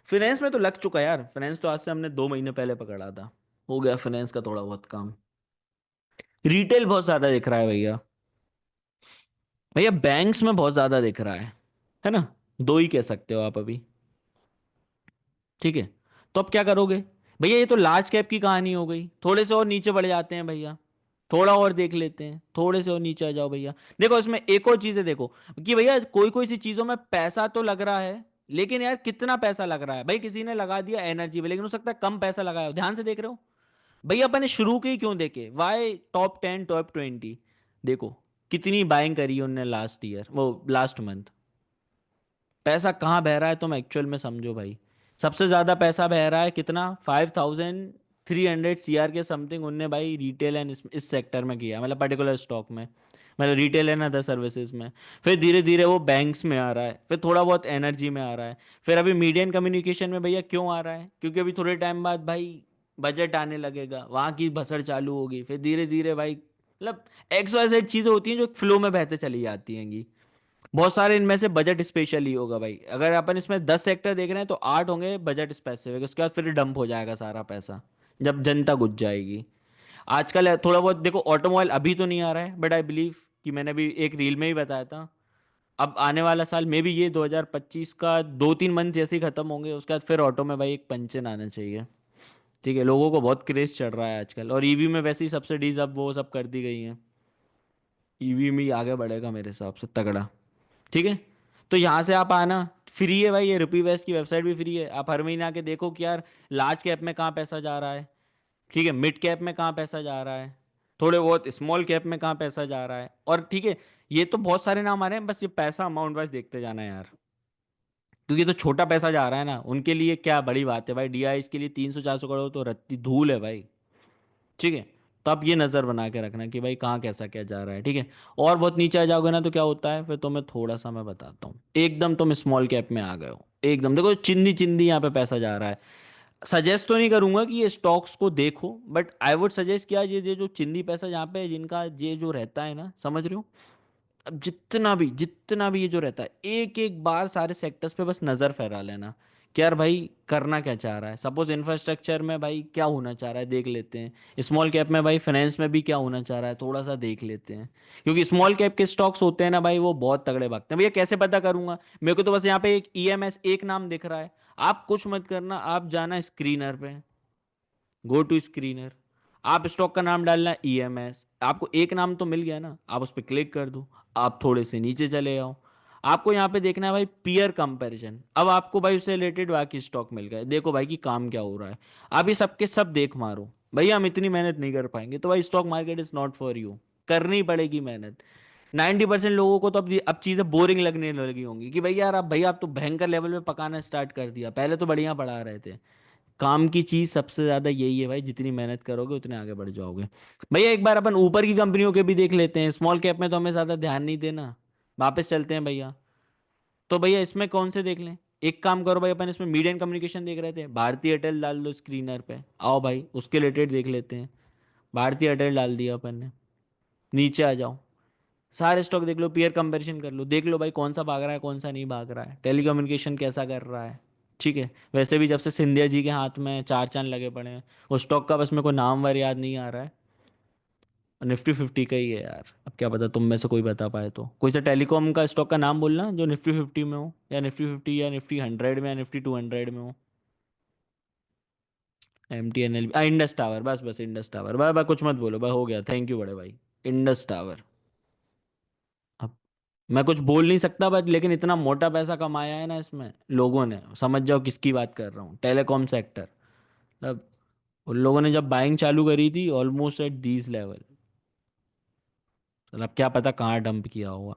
फाइनेंस में तो लग चुका है यार, फाइनेंस तो आज से हमने 2 महीने पहले पकड़ा था, हो गया फाइनेंस का थोड़ा बहुत काम। रिटेल बहुत ज्यादा दिख रहा है भैया। भैया बैंक्स में बहुत ज्यादा दिख रहा है ना? दो ही कह सकते हो आप अभी। ठीक है। तो अब क्या करोगे? भैया ये तो लार्ज कैप की कहानी हो गई, थोड़े से और नीचे बढ़ जाते हैं भैया। थोड़ा और देख लेते हैं, थोड़े से और नीचे आ जाओ भैया। देखो इसमें एक और चीज है, देखो कि भैया कोई कोई सी चीजों में पैसा तो लग रहा है, लेकिन यार कितना पैसा लग रहा है भाई? किसी ने लगा दिया एनर्जी में, लेकिन हो सकता है कम पैसा लगाया हो। ध्यान से देख रहे हो भैया, अपन ने शुरू के ही क्यों देखे, वाई टॉप 10 टॉप 20, देखो कितनी बाइंग करी उनने लास्ट ईयर, वो लास्ट मंथ। पैसा कहाँ बह रहा है तुम एक्चुअल में समझो भाई। सबसे ज्यादा पैसा बह रहा है कितना, 5300 CR के समथिंग उनने भाई रिटेल एंड इस सेक्टर में किया, मतलब पर्टिकुलर स्टॉक में, मतलब रिटेल एंड अदर सर्विसेज में। फिर धीरे धीरे वो बैंक्स में आ रहा है, फिर थोड़ा बहुत एनर्जी में आ रहा है, फिर अभी मीडिया एंड कम्युनिकेशन में भैया क्यों आ रहा है? क्योंकि अभी थोड़े टाइम बाद भाई बजट आने लगेगा, वहां की भसड़ चालू होगी, फिर धीरे धीरे भाई, मतलब XYZ चीजें होती हैं जो फ्लो में बहते चली जाती हैं। बहुत सारे इनमें से बजट स्पेशल ही होगा भाई। अगर अपन इसमें 10 सेक्टर देख रहे हैं तो 8 होंगे बजट स्पेसिफिक, उसके बाद फिर डंप हो जाएगा सारा पैसा। जब जनता घुस जाएगी। आजकल थोड़ा बहुत देखो, ऑटोमोबाइल अभी तो नहीं आ रहा है, बट आई बिलीव कि मैंने अभी एक रील में ही बताया था, अब आने वाला साल में भी ये 2025 का 2-3 मंथ जैसे ही खत्म होंगे, उसके बाद फिर ऑटो में भाई एक पंचन आना चाहिए। ठीक है, लोगों को बहुत क्रेज चढ़ रहा है आजकल, और ईवी में वैसे ही सब्सिडीज अब वो सब कर दी गई हैं। ईवी में ही आगे बढ़ेगा मेरे हिसाब से तगड़ा। ठीक है, तो यहाँ से आप आना, फ्री है भाई, ये रुपी वेस्ट की वेबसाइट भी फ्री है, आप हर महीने आके देखो कि यार लार्ज कैप में कहाँ पैसा जा रहा है, ठीक है, मिड कैप में कहाँ पैसा जा रहा है, थोड़े बहुत स्मॉल कैप में कहाँ पैसा जा रहा है, और ठीक है, ये तो बहुत सारे नाम आ रहे हैं, बस ये पैसा अमाउंट वाइज देखते जाना है यार, क्योंकि तो छोटा पैसा जा रहा है ना, उनके लिए क्या बड़ी बात है भाई, डीआई के लिए 300-400 करोड़ तो रत्ती धूल है भाई। ठीक है, तो आप ये नज़र बना के रखना कि भाई कहाँ कैसा क्या जा रहा है। ठीक है, और बहुत नीचे आ जाओगे ना तो क्या होता है, फिर तुम्हें थोड़ा सा मैं बताता हूँ, एकदम तुम स्मॉल कैप में आ गए हो, एकदम देखो चिंदी चिंदी यहाँ पे पैसा जा रहा है। सजेस्ट तो नहीं करूंगा कि ये स्टॉक्स को देखो, बट आई वुड सजेस्ट किया, ये जो चिंदी पैसा जहाँ पे जिनका ये जो रहता है ना, समझ रहे हो, अब जितना भी ये जो रहता है, एक एक बार सारे सेक्टर्स पे बस नजर फहरा लेना कि यार भाई करना क्या चाह रहा है, सपोज इंफ्रास्ट्रक्चर में भाई क्या होना चाह रहा है देख लेते हैं, स्मॉल कैप में भाई फाइनेंस में भी क्या होना चाह रहा है थोड़ा सा देख लेते हैं, क्योंकि स्मॉल कैप के स्टॉक्स होते हैं ना भाई, वो बहुत तगड़े भागते हैं। भैया कैसे पता करूंगा, मेरे को तो बस यहाँ पे एक ईएमएस एक नाम दिख रहा है, आप कुछ मत करना, आप जाना स्क्रीनर पे, गो टू स्क्रीनर, आप स्टॉक का नाम डालना ईएमएस, आपको एक नाम तो मिल गया ना, आप उस पर क्लिक कर दो, आप थोड़े से नीचे चले आओ, आपको यहाँ पे देखना है भाई पीयर कंपैरिजन, अब आपको भाई उससे रिलेटेड बाकी स्टॉक मिल गए, देखो भाई कि काम क्या हो रहा है, आप ये सबके सब देख मारो, भैया हम इतनी मेहनत नहीं कर पाएंगे, तो भाई stock market is not for you, करनी पड़ेगी मेहनत। 90% लोगों को तो अब चीजें बोरिंग लगने लगी होंगी कि भैया आप तो भयंकर लेवल पे पकाना स्टार्ट कर दिया, पहले तो बढ़िया पढ़ा रहे थे। काम की चीज सबसे ज्यादा यही है भाई, जितनी मेहनत करोगे उतने आगे बढ़ जाओगे। भैया एक बार अपन ऊपर की कंपनियों के भी देख लेते हैं, स्मॉल कैप में तो हमें ज्यादा ध्यान नहीं देना, वापस चलते हैं भैया। तो भैया इसमें कौन से देख लें, एक काम करो भाई, अपन इसमें मीडिया एंड कम्युनिकेशन देख रहे थे, भारतीय एयरटेल डाल दो स्क्रीनर पे, आओ भाई उसके रिलेटेड देख लेते हैं, भारतीय एयरटेल डाल दिया अपन ने, नीचे आ जाओ, सारे स्टॉक देख लो, पीयर कंपैरिजन कर लो, देख लो भाई कौन सा भाग रहा है कौन सा नहीं भाग रहा है, टेलीकम्युनिकेशन कैसा कर रहा है। ठीक है, वैसे भी जब से सिंधिया जी के हाथ में चार चांद लगे पड़े हैं, वो स्टॉक का बस मेरे को नाम वार याद नहीं आ रहा है, निफ्टी फिफ्टी का ही है यार, अब क्या पता तुम में से कोई बता पाए तो, कोई सा टेलीकॉम का स्टॉक का नाम बोलना जो निफ्टी फिफ्टी में हो, या निफ्टी फिफ्टी या निफ्टी 100 में या निफ्टी 200 में हो। M T N L, Indus tower, बस बस इंडस टावर, बस बस कुछ मत बोलो, बस हो गया, थैंक यू बड़े भाई, इंडस टावर। अब मैं कुछ बोल नहीं सकता बट, लेकिन इतना मोटा पैसा कमाया है ना इसमें लोगों ने, समझ जाओ किसकी बात कर रहा हूँ, टेलीकॉम सेक्टर। मतलब उन लोगों ने जब बाइंग चालू करी थी ऑलमोस्ट एट दीज लेवल, मतलब क्या पता कहाँ डंप किया होगा।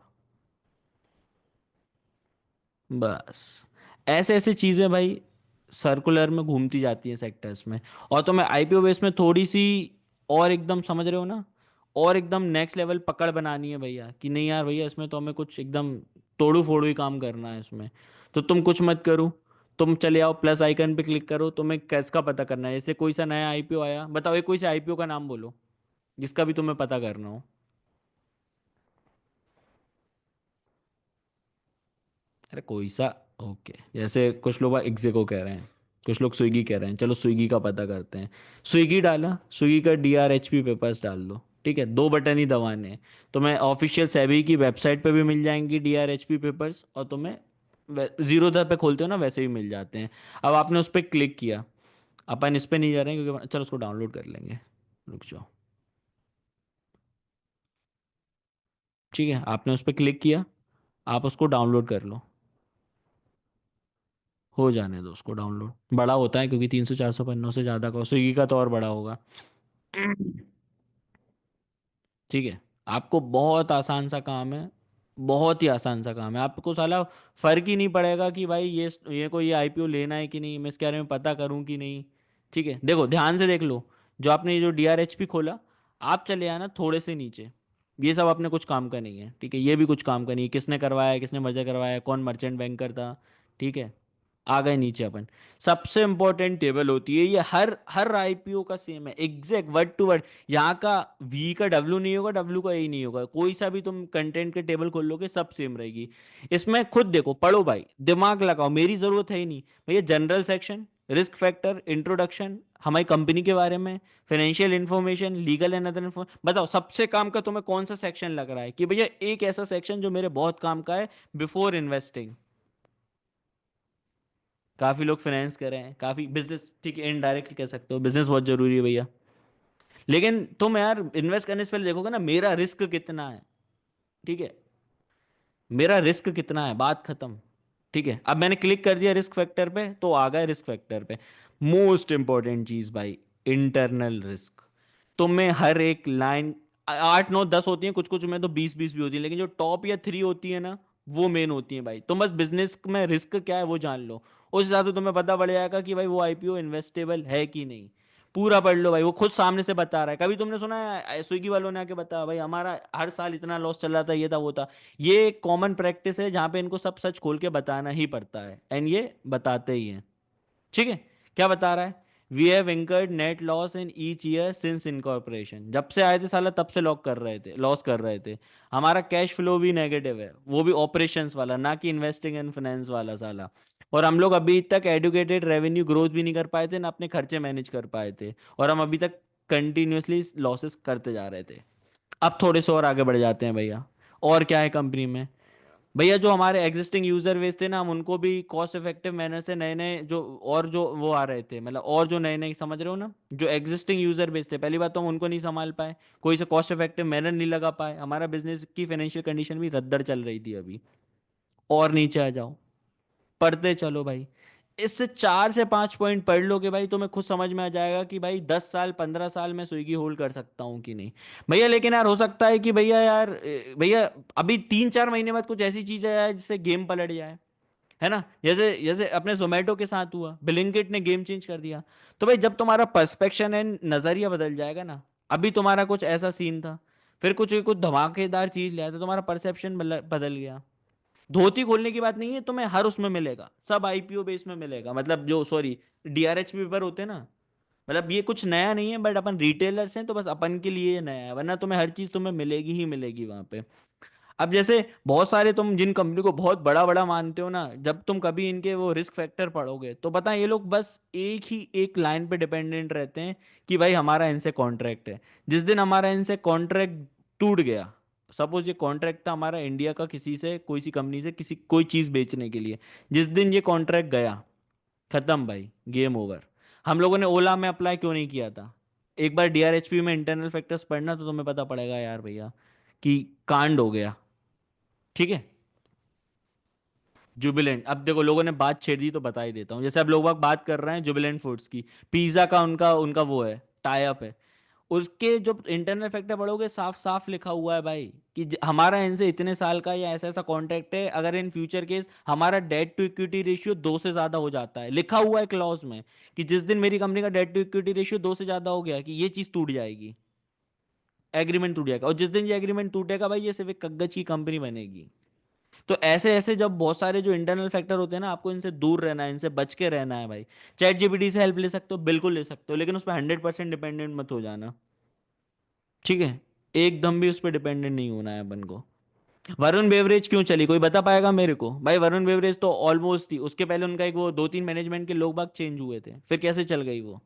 बस ऐसे ऐसे चीज़ें भाई सर्कुलर में घूमती जाती हैं सेक्टर्स में। और तो मैं आईपीओ बेस में थोड़ी सी और एकदम समझ रहे हो ना, और एकदम नेक्स्ट लेवल पकड़ बनानी है भैया, कि नहीं यार भैया इसमें तो हमें कुछ एकदम तोड़ू फोड़ू ही काम करना है इसमें, तो तुम कुछ मत करो, तुम चले आओ प्लस आइकन पे क्लिक करो, तुम्हें कैस का पता करना है, जैसे कोई सा नया आईपीओ आया, बताओ एक कोई सा आईपीओ का नाम बोलो जिसका भी तुम्हें पता करना हो। अरे कोई सा, ओके, जैसे कुछ लोग एग्जिको कह रहे हैं, कुछ लोग स्विगी कह रहे हैं, चलो स्विगी का पता करते हैं। स्विगी डाला, स्विगी का DRHP पेपर्स डाल दो, ठीक है, दो बटन ही दबाने हैं, तुम्हें ऑफिशियल सेबी की वेबसाइट पे भी मिल जाएंगी DRHP पेपर्स, और तुम्हें जीरो दर पे खोलते हो ना वैसे भी मिल जाते हैं। अब आपने उस पर क्लिक किया, अपन इस पे नहीं जा रहे हैं क्योंकि चलो उसको डाउनलोड कर लेंगे, रुक जाओ। ठीक है, आपने उस पर क्लिक किया, आप उसको डाउनलोड कर लो, हो जाने दो उसको डाउनलोड, बड़ा होता है क्योंकि 300-400 पन्नों से ज़्यादा का, स्विगी का तो और बड़ा होगा। ठीक है, आपको बहुत आसान सा काम है, बहुत ही आसान सा काम है, आपको साला फर्क ही नहीं पड़ेगा कि भाई ये कोई ये आईपीओ लेना है कि नहीं, मैं इसके बारे में पता करूं कि नहीं। ठीक है, देखो ध्यान से देख लो, जो आपने ये जो DRHP खोला, आप चले आना थोड़े से नीचे, ये सब अपने कुछ काम का नहीं है, ठीक है, ये भी कुछ काम का नहीं है, किसने करवाया किसने वजह करवाया, कौन मर्चेंट बैंकर था। ठीक है, आ गए नीचे अपन, सबसे इंपॉर्टेंट टेबल होती है ये, हर हर आईपीओ का सेम है एग्जैक्ट वर्ड टू वर्ड, यहाँ का वी का डब्ल्यू नहीं होगा, डब्ल्यू का ए नहीं होगा, कोई सा भी तुम कंटेंट के टेबल खोल लोगे सब सेम रहेगी। इसमें खुद देखो पढ़ो भाई, दिमाग लगाओ, मेरी जरूरत है ही नहीं भैया, general section, risk factor, introduction, हमारी कंपनी के बारे में, financial information, legal and other information. बताओ सबसे काम का तुम्हें कौन सा सेक्शन लग रहा है कि भैया एक ऐसा सेक्शन जो मेरे बहुत काम का है बिफोर इन्वेस्टिंग। काफी लोग फाइनेंस कर रहे हैं, काफी बिजनेस, ठीक है इनडायरेक्टली कह सकते हो बिजनेस बहुत जरूरी है भैया। लेकिन तुम यार इन्वेस्ट करने से पहले देखोगे ना मेरा रिस्क कितना है। ठीक है, मेरा रिस्क कितना है, बात खत्म। ठीक है, अब मैंने क्लिक कर दिया रिस्क फैक्टर पे तो आ गए रिस्क फैक्टर पे। मोस्ट इंपॉर्टेंट चीज भाई, इंटरनल रिस्क। तुम्हें हर एक लाइन, 8 9 10 होती है, कुछ कुछ में तो 20 20 भी होती है, लेकिन जो टॉप या 3 होती है ना, वो मेन होती है भाई। तुम बस बिजनेस में रिस्क क्या है वो जान लो, उस हिसाब से तुम्हें पता पड़ जाएगा कि भाई वो आईपीओ इन्वेस्टेबल है कि नहीं। पूरा पढ़ लो भाई, वो खुद सामने से बता रहा है। कभी तुमने सुना है स्विगी वालों ने आके बताया भाई हमारा हर साल इतना लॉस चल रहा था, ये था वो था। ये एक कॉमन प्रैक्टिस है जहां पे इनको सब सच खोल के बताना ही पड़ता है, एंड ये बताते ही हैं। ठीक है, क्या बता रहा है? We have incurred net loss in each year since incorporation. जब से आए थे साला तब से लॉक कर रहे थे, लॉस कर रहे थे। हमारा कैश फ्लो भी नेगेटिव है, वो भी ऑपरेशंस वाला, ना कि इन्वेस्टिंग एंड फाइनेंस वाला साला। और हम लोग अभी तक एडुकेटेड रेवेन्यू ग्रोथ भी नहीं कर पाए थे, ना अपने खर्चे मैनेज कर पाए थे। और हम अभी तक कंटिन्यूअसली लॉसेस करते जा रहे थे। अब थोड़े से और आगे बढ़ जाते हैं भैया। और क्या है कंपनी में? भैया जो हमारे एग्जिस्टिंग यूजर बेस थे ना, हम उनको भी कॉस्ट इफेक्टिव मैनर से नए नए जो, और जो वो आ रहे थे, मतलब और जो नए नए, समझ रहे हो ना, जो एग्जिस्टिंग यूजर बेस थे, पहली बात तो हम उनको नहीं संभाल पाए, कोई से कॉस्ट इफेक्टिव मैनर नहीं लगा पाए, हमारा बिजनेस की फाइनेंशियल कंडीशन भी रद्दड़ चल रही थी अभी। और नीचे आ जाओ, पढ़ते चलो भाई। इससे 4 से 5 पॉइंट पढ़ लोगे भाई, तुम्हें खुद समझ में आ जाएगा कि भाई 10 साल 15 साल में स्विगी होल्ड कर सकता हूँ कि नहीं। भैया लेकिन यार हो सकता है कि भैया यार भैया अभी 3 4 महीने बाद कुछ ऐसी चीज है जिससे गेम पलट जाए, है ना? जैसे जैसे अपने जोमेटो के साथ हुआ, ब्लिंकिट ने गेम चेंज कर दिया। तो भाई जब तुम्हारा पर्सपेक्शन एंड नजरिया बदल जाएगा ना, अभी तुम्हारा कुछ ऐसा सीन था, फिर कुछ कुछ धमाकेदार चीज लिया तो तुम्हारा परसेप्शन बदल गया। धोती खोलने की बात नहीं है, तुम्हें हर उसमें मिलेगा, सब आईपीओ बेस में मिलेगा, मतलब जो सॉरी डीआरएच पेपर होते हैं ना, मतलब ये कुछ नया नहीं है, बट अपन रिटेलर्स हैं तो बस अपन के लिए ये नया है, वरना तुम्हें हर चीज तुम्हें मिलेगी ही मिलेगी वहां पे। अब जैसे बहुत सारे तुम जिन कंपनी को बहुत बड़ा बड़ा मानते हो ना, जब तुम कभी इनके वो रिस्क फैक्टर पढ़ोगे तो पता है ये लोग बस एक ही एक लाइन पे डिपेंडेंट रहते हैं कि भाई हमारा इनसे कॉन्ट्रैक्ट है। जिस दिन हमारा इनसे कॉन्ट्रैक्ट टूट गया, सपोज ये कॉन्ट्रैक्ट था हमारा इंडिया का किसी से, कोई सी कंपनी से किसी कोई चीज बेचने के लिए, जिस दिन ये कॉन्ट्रैक्ट गया, खत्म भाई, गेम ओवर। हम लोगों ने ओला में अप्लाई क्यों नहीं किया था? एक बार डीआरएचपी में इंटरनल फैक्टर्स पढ़ना तो तुम्हें पता पड़ेगा यार भैया कि कांड हो गया। ठीक है, जुबिलेंट, अब देखो लोगों ने बात छेड़ दी तो बता ही देता हूँ। जैसे अब लोग बाग बात कर रहे हैं जुबिलेंट फूड्स की, पिज्जा का उनका उनका वो है, टाई अप है। उसके जो इंटरनल फैक्टर पढ़ोगे साफ साफ लिखा हुआ है भाई कि हमारा इनसे इतने साल का या ऐसा ऐसा कॉन्ट्रैक्ट है, अगर इन फ्यूचर केस हमारा डेट टू इक्विटी रेशियो 2 से ज्यादा हो जाता है, लिखा हुआ है क्लॉज में कि जिस दिन मेरी कंपनी का डेट टू इक्विटी रेशियो 2 से ज्यादा हो गया कि ये चीज टूट जाएगी, एग्रीमेंट टूट जाएगा। और जिस दिन ये एग्रीमेंट टूटेगा भाई ये सिर्फ एक कागज की कंपनी बनेगी। तो ऐसे ऐसे जब बहुत सारे जो इंटरनल फैक्टर होते हैं ना, आपको इनसे दूर रहना है, इनसे बच के रहना है भाई। चैट जीपीटी से हेल्प ले सकते हो, बिल्कुल ले सकते हो, लेकिन उस पर 100% डिपेंडेंट मत हो जाना। ठीक है, एकदम भी उस पर डिपेंडेंट नहीं होना है अपन को। वरुण बेवरेज क्यों चली, कोई बता पाएगा मेरे को? भाई वरुण बेवरेज तो ऑलमोस्ट थी, उसके पहले उनका एक वो 2 3 मैनेजमेंट के लोग बाग चेंज हुए थे, फिर कैसे चल गई वो?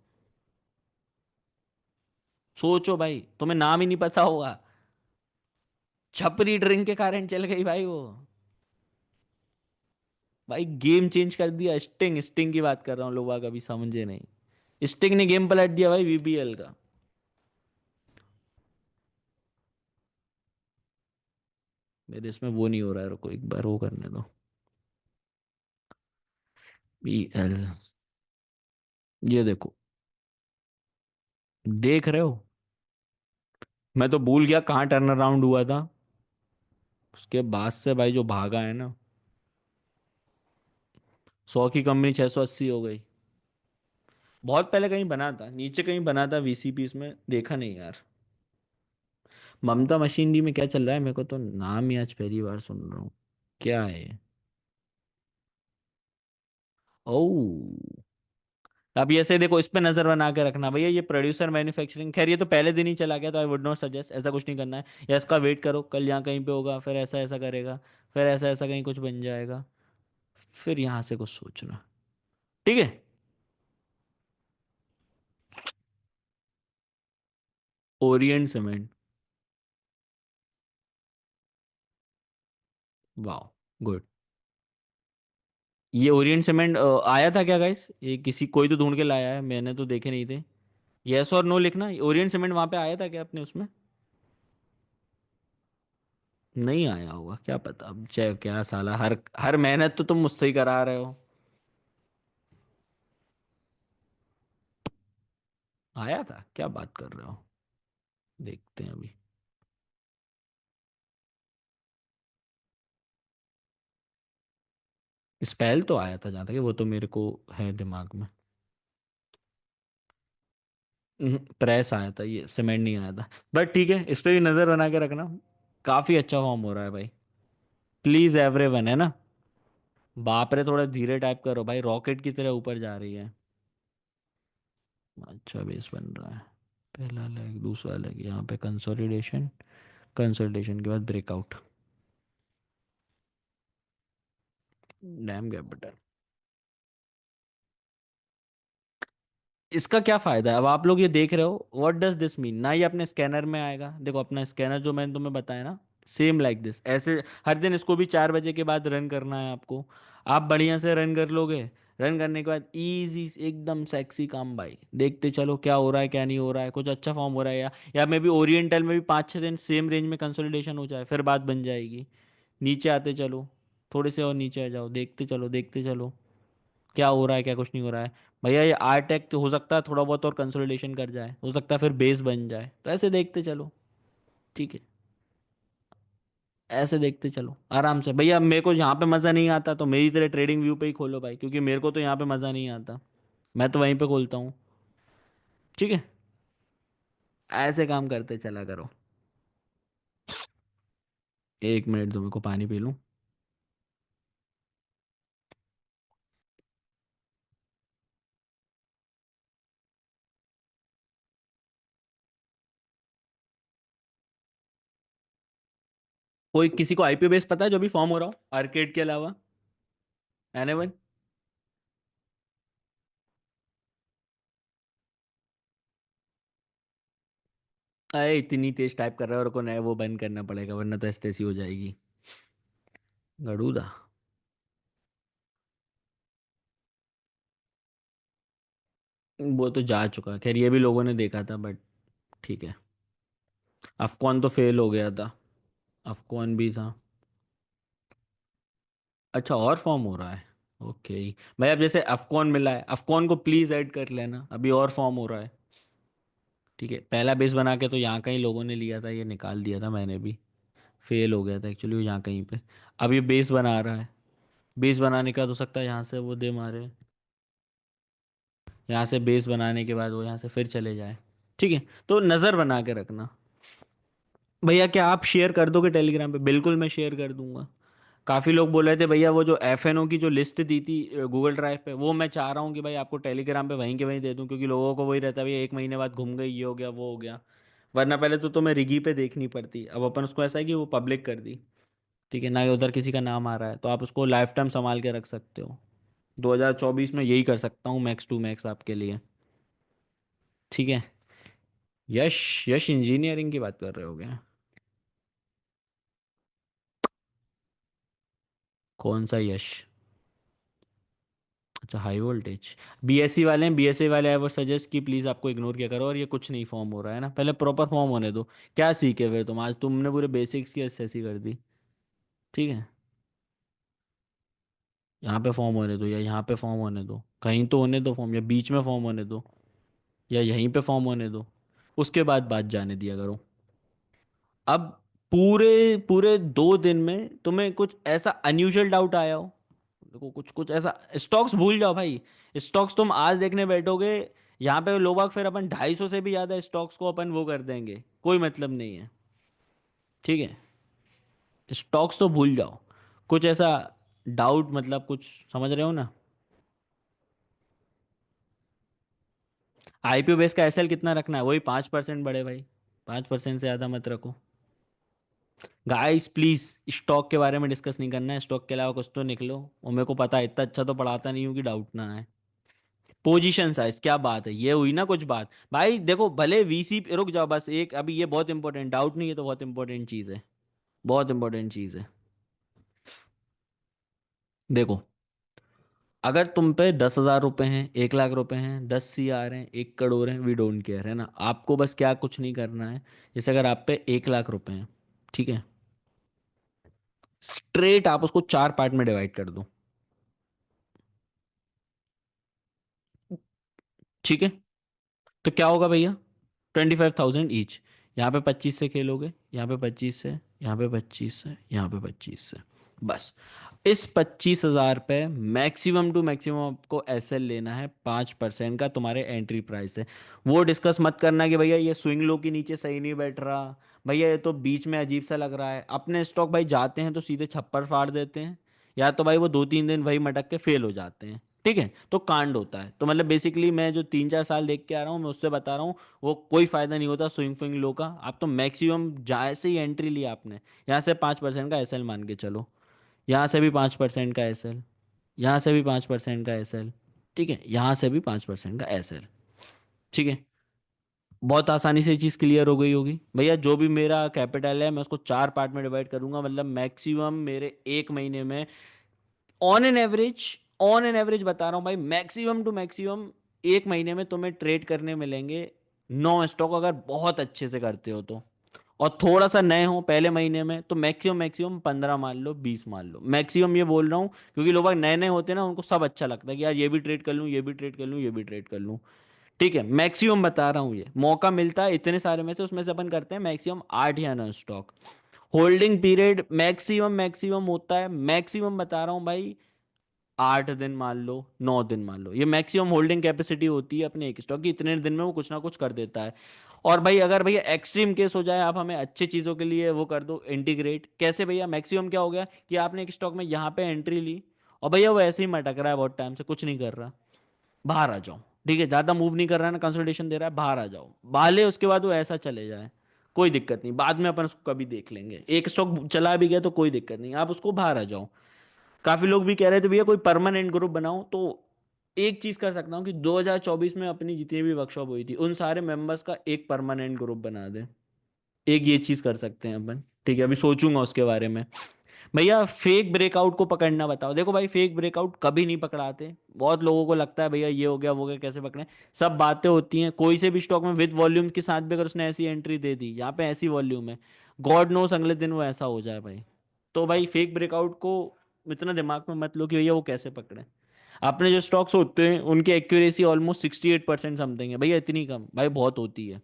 सोचो भाई, तुम्हें नाम ही नहीं पता होगा। छपरी ड्रिंक के कारण चल गई भाई वो। भाई गेम चेंज कर दिया, स्टिंग स्टिंग की बात कर रहा हूँ, लोग बाग अभी समझे नहीं। स्टिंग ने गेम पलट दिया भाई वीबीएल का। मेरे इसमें वो नहीं हो रहा है, रुको एक बार वो करने दो। बीएल, ये देखो, देख रहे हो? मैं तो भूल गया कहाँ टर्न अराउंड हुआ था। उसके बाद से भाई जो भागा है ना, 100 की कंपनी 680 हो गई। बहुत पहले कहीं बना था, नीचे कहीं बना था वीसीपी, इसमें देखा नहीं यार। ममता मशीनरी में क्या चल रहा है, मेरे को तो नाम ही आज पहली बार सुन रहा हूँ। क्या है ये? ओ, अब ये ऐसे देखो, इस पे नजर बना के रखना भैया, ये प्रोड्यूसर मैन्युफैक्चरिंग, खैर ये तो पहले दिन ही चला गया, तो आई वुड नॉट सजेस्ट, ऐसा कुछ नहीं करना है। या इसका वेट करो, कल यहाँ कहीं पे होगा, फिर ऐसा ऐसा करेगा, फिर ऐसा ऐसा कहीं कुछ बन जाएगा, फिर यहाँ से कुछ सोचना। ठीक है, ओरिएंट सीमेंट। वाह, गुड। ये ओरिएंट सीमेंट आया था क्या गाइस? ये किसी कोई तो ढूंढ के लाया है, मैंने तो देखे नहीं थे। यस और नो लिखना। ओरिएंट सीमेंट वहां पे आया था क्या अपने उसमें? नहीं आया होगा, क्या पता। अब चाहे क्या साला, हर हर मेहनत तो तुम मुझसे ही करा रहे हो। आया था, क्या बात कर रहे हो? देखते हैं अभी। स्पेल तो आया था जहाँ तक है, वो तो मेरे को है दिमाग में। प्रेस आया था, ये सीमेंट नहीं आया था। बट ठीक है, इस पे भी नजर बना के रखना। काफी अच्छा फॉर्म हो रहा है भाई। प्लीज एवरीवन, है ना? बाप रे, थोड़ा धीरे टाइप करो भाई, रॉकेट की तरह ऊपर जा रही है। अच्छा बेस बन रहा है। पहला लेग, दूसरा लेग, यहाँ पे कंसोलिडेशन। कंसोलिडेशन के बाद ब्रेकआउट। Dam gap button. इसका क्या फायदा है? अब आप लोग ये देख रहे हो, व्हाट डज दिस मीन? ना ये अपने स्कैनर में आएगा, देखो अपना स्कैनर जो मैंने तुम्हें बताया ना, सेम लाइक दिस ऐसे। हर दिन इसको भी 4 बजे के बाद रन करना है आपको। आप बढ़िया से रन कर लोगे। रन करने के बाद इजी, एकदम सेक्सी काम भाई, देखते चलो क्या हो रहा है क्या नहीं हो रहा है, कुछ अच्छा फॉर्म हो रहा है या मे भी ओरिएंटल में भी 5-6 दिन सेम रेंज में कंसोलिडेशन हो जाए, फिर बात बन जाएगी। नीचे आते चलो, थोड़े से और नीचे आ जाओ, देखते चलो देखते चलो क्या हो रहा है क्या कुछ नहीं हो रहा है। भैया ये आरटेक तो हो सकता है थोड़ा बहुत और कंसोलिडेशन कर जाए, हो सकता है फिर बेस बन जाए, तो ऐसे देखते चलो। ठीक है, ऐसे देखते चलो आराम से भैया। मेरे को यहाँ पे मज़ा नहीं आता तो मेरी तरह ट्रेडिंग व्यू पे ही खोलो भाई, क्योंकि मेरे को तो यहाँ पे मज़ा नहीं आता। मैं तो वहीं पे खोलता हूँ। ठीक है, ऐसे काम करते चला करो। 1 मिनट दो, मेरे को पानी पी लूँ। कोई किसी को आईपीओ बेस पता है जो भी फॉर्म हो रहा हो आर्केड के अलावा? एनीवन? अरे इतनी तेज टाइप कर रहा है, और को नया वो बंद करना पड़ेगा वरना तो ऐसी तैसी हो जाएगी। गड़ूदा। वो तो जा चुका है, खैर ये भी लोगों ने देखा था, बट ठीक है। अफकॉन तो फेल हो गया था। अफकॉन भी था। अच्छा, और फॉर्म हो रहा है। ओके। भाई अब जैसे अफकॉन मिला है, अफकॉन को प्लीज ऐड कर लेना, अभी और फॉर्म हो रहा है। ठीक है, पहला बेस बना के तो यहाँ कहीं लोगों ने लिया था, ये निकाल दिया था मैंने भी। फेल हो गया था एक्चुअली वो यहाँ कहीं पे। अब ये बेस बना रहा है। बेस बनाने का तो सकता है यहाँ से वो दे मारे। यहाँ से बेस बनाने के बाद वो यहाँ से फिर चले जाए। ठीक है, तो नज़र बना के रखना। भैया क्या आप शेयर कर दोगे टेलीग्राम पे? बिल्कुल मैं शेयर कर दूंगा। काफ़ी लोग बोल रहे थे भैया वो जो एफएनओ की जो लिस्ट दी थी गूगल ड्राइव पे, वो मैं चाह रहा हूँ कि भाई आपको टेलीग्राम पे वहीं के वहीं दे दूँ, क्योंकि लोगों को वही रहता है भैया, 1 महीने बाद घूम गई, ये हो गया वो हो गया। वरना पहले तो तुम्हें रिगी पे देखनी पड़ती, अब अपन उसको ऐसा है कि वो पब्लिक कर दी। ठीक है ना, कि उधर किसी का नाम आ रहा है तो आप उसको लाइफ टाइम संभाल के रख सकते हो। 2024 में यही कर सकता हूँ मैक्स टू मैक्स आपके लिए। ठीक है। यश, यश इंजीनियरिंग की बात कर रहे हो क्या? कौन सा यश? अच्छा, हाई वोल्टेज। बीएससी वाले हैं, बीएससी वाले आई वुड सजेस्ट कि प्लीज़ आपको इग्नोर किया करो, और ये कुछ नहीं फॉर्म हो रहा है ना, पहले प्रॉपर फॉर्म होने दो। क्या सीखे फिर तुम? आज तुमने पूरे बेसिक्स की ऐसी कर दी। ठीक है, यहाँ पे फॉर्म होने दो, या यहाँ पे फॉर्म होने दो, कहीं तो होने दो फॉर्म, या बीच में फॉर्म होने दो, या यहीं पे फॉर्म होने दो। उसके बाद बात जाने दिया करो। अब पूरे पूरे 2 दिन में तुम्हें कुछ ऐसा अनयूजुअल डाउट आया हो? देखो कुछ कुछ ऐसा, स्टॉक्स भूल जाओ भाई। स्टॉक्स तुम आज देखने बैठोगे, यहाँ पे लोग बाग फिर अपन 250 से भी ज्यादा स्टॉक्स को अपन वो कर देंगे, कोई मतलब नहीं है। ठीक है, स्टॉक्स तो भूल जाओ। कुछ ऐसा डाउट, मतलब कुछ समझ रहे हो ना? आईपीओ बेस का एसएल कितना रखना है? वही 5% बढ़े भाई। 5% से ज्यादा मत रखो। गाइस प्लीज, स्टॉक के बारे में डिस्कस नहीं करना है, स्टॉक के अलावा कुछ तो निकलो। और मेरे को पता है इतना अच्छा तो पढ़ाता नहीं हूँ कि डाउट ना आए। पोजीशन साइज, क्या बात है, ये हुई ना कुछ बात। भाई देखो, भले वीसी, रुक जाओ बस एक, अभी ये बहुत इंपॉर्टेंट डाउट नहीं है, तो बहुत इंपॉर्टेंट चीज है, बहुत इंपॉर्टेंट चीज है। देखो, अगर तुम पे 10,000 रुपए हैं, 1 लाख रुपए हैं, 10 CR हैं, 1 करोड़ हैं, वी डोंट केयर, है ना। आपको बस क्या कुछ नहीं करना है। जैसे अगर आप पे 1 लाख रुपए हैं, ठीक है, स्ट्रेट आप उसको 4 पार्ट में डिवाइड कर दो, ठीक है। तो क्या होगा भैया, 25,000 ईच। यहाँ पे 25 से खेलोगे, यहाँ पे 25 से, यहाँ पे 25 से, यहाँ पे 25 से, बस। इस 25,000 पे मैक्सिमम टू मैक्सिमम आपको एसएल लेना है, 5% का तुम्हारे एंट्री प्राइस है। वो डिस्कस मत करना कि भैया ये स्विंग लो के नीचे सही नहीं बैठ रहा, भैया ये तो बीच में अजीब सा लग रहा है। अपने स्टॉक भाई जाते हैं तो सीधे छप्पर फाड़ देते हैं, या तो भाई वो 2-3 दिन वही मटक के फेल हो जाते हैं, ठीक है। तो कांड होता है, तो मतलब बेसिकली मैं जो 3-4 साल देख के आ रहा हूँ, मैं उससे बता रहा हूँ, वो कोई फायदा नहीं होता स्विंग फिंग लो का। आप तो मैक्सिमम जैसे ही एंट्री लिया आपने, यहाँ से 5% का एसएल मान के चलो, यहाँ से भी 5% का एसएल, यहाँ से भी 5% का एसएल, ठीक है, यहाँ से भी 5% का एसएल, ठीक है। बहुत आसानी से ये चीज़ क्लियर हो गई होगी भैया। जो भी मेरा कैपिटल है मैं उसको 4 पार्ट में डिवाइड करूंगा, मतलब मैक्सिमम मेरे 1 महीने में, ऑन एन एवरेज बता रहा हूँ भाई, मैक्सिमम टू मैक्सिमम 1 महीने में तुम्हें ट्रेड करने मिलेंगे 9 स्टॉक, अगर बहुत अच्छे से करते हो तो। और थोड़ा सा नए हो पहले महीने में तो मैक्सिमम मैक्सिमम 15 मान लो, 20 मान लो, मैक्सिमम ये बोल रहा हूँ, क्योंकि लोग नए नए होते हैं ना, उनको सब अच्छा लगता है कि यार ये भी ट्रेड कर लूँ, ये भी ट्रेड कर लूँ, ये भी ट्रेड कर लूँ, ठीक है। मैक्सिमम बता रहा हूँ, ये मौका मिलता है इतने सारे में से, उसमें से अपन करते हैं मैक्सिमम 8 या 9 stock. Holding period maximum maximum होता है, मैक्सिमम बता रहा हूँ भाई, 8 दिन मान लो, 9 दिन मान लो, ये मैक्सिमम होल्डिंग कैपेसिटी होती है अपने एक स्टॉक की, इतने दिन में वो कुछ ना कुछ कर देता है। और भाई अगर भैया एक्सट्रीम केस हो जाए, आप हमें अच्छी चीज़ों के लिए वो कर दो इंटीग्रेट, कैसे भैया, मैक्सिमम क्या हो गया कि आपने एक स्टॉक में यहाँ पे एंट्री ली, और भैया वो ऐसे ही मटक रहा है बहुत टाइम से, कुछ नहीं कर रहा, बाहर आ जाओ, ठीक है, ज़्यादा मूव नहीं कर रहा है ना, कंसोलिडेशन दे रहा है, बाहर आ जाओ, बाले उसके बाद वो ऐसा चले जाए, कोई दिक्कत नहीं, बाद में अपन उसको कभी देख लेंगे, एक स्टॉक चला भी गया तो कोई दिक्कत नहीं, आप उसको बाहर आ जाओ। काफी लोग भी कह रहे थे भैया कोई परमानेंट ग्रुप बनाओ, तो एक चीज कर सकता हूँ कि 2024 में अपनी जितनी भी वर्कशॉप हुई थी उन सारे मेंबर्स का एक परमानेंट ग्रुप बना दे, एक ये चीज कर सकते हैं अपन, ठीक है, अभी सोचूंगा उसके बारे में। भैया फेक ब्रेकआउट को पकड़ना बताओ। देखो भाई, फेक ब्रेकआउट कभी नहीं पकड़ाते, बहुत लोगों को लगता है भैया ये हो गया वो हो गया, कैसे पकड़े, सब बातें होती हैं। कोई से भी स्टॉक में विद वॉल्यूम के साथ भी अगर उसने ऐसी एंट्री दे दी, यहाँ पे ऐसी वॉल्यूम है, गॉड नोस अगले दिन वो ऐसा हो जाए भाई। तो भाई फेक ब्रेकआउट को इतना दिमाग में मत लो कि भैया वो कैसे पकड़े। अपने जो स्टॉक्स होते हैं उनकी एक्यूरेसी ऑलमोस्ट 68% समथिंग है भैया, इतनी कम भाई बहुत होती है।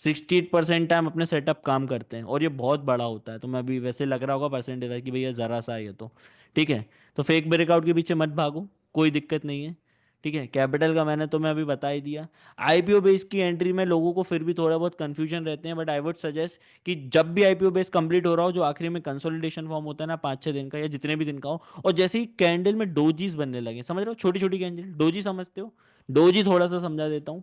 68% टाइम अपने सेटअप काम करते हैं, और ये बहुत बड़ा होता है, तो मैं अभी वैसे लग रहा होगा परसेंटेज कि भैया ज़रा सा है ये तो, ठीक है। तो फेक ब्रेकआउट के पीछे मत भागो, कोई दिक्कत नहीं है, ठीक है। कैपिटल का मैंने तुम्हें अभी बता ही दिया। आईपीओ बेस की एंट्री में लोगों को फिर भी थोड़ा बहुत कंफ्यूजन रहते हैं, बट आई वुड सजेस्ट कि जब भी आईपीओ बेस कंप्लीट हो रहा हो, जो आखिरी में कंसोलिडेशन फॉर्म होता है ना 5-6 दिन का या जितने भी दिन का हो, और जैसे ही कैंडल में डोजीज बनने लगे, समझ रहे हो, छोटी छोटी कैंडल, डोजी समझते हो, डोजी थोड़ा सा समझा देता हूँ।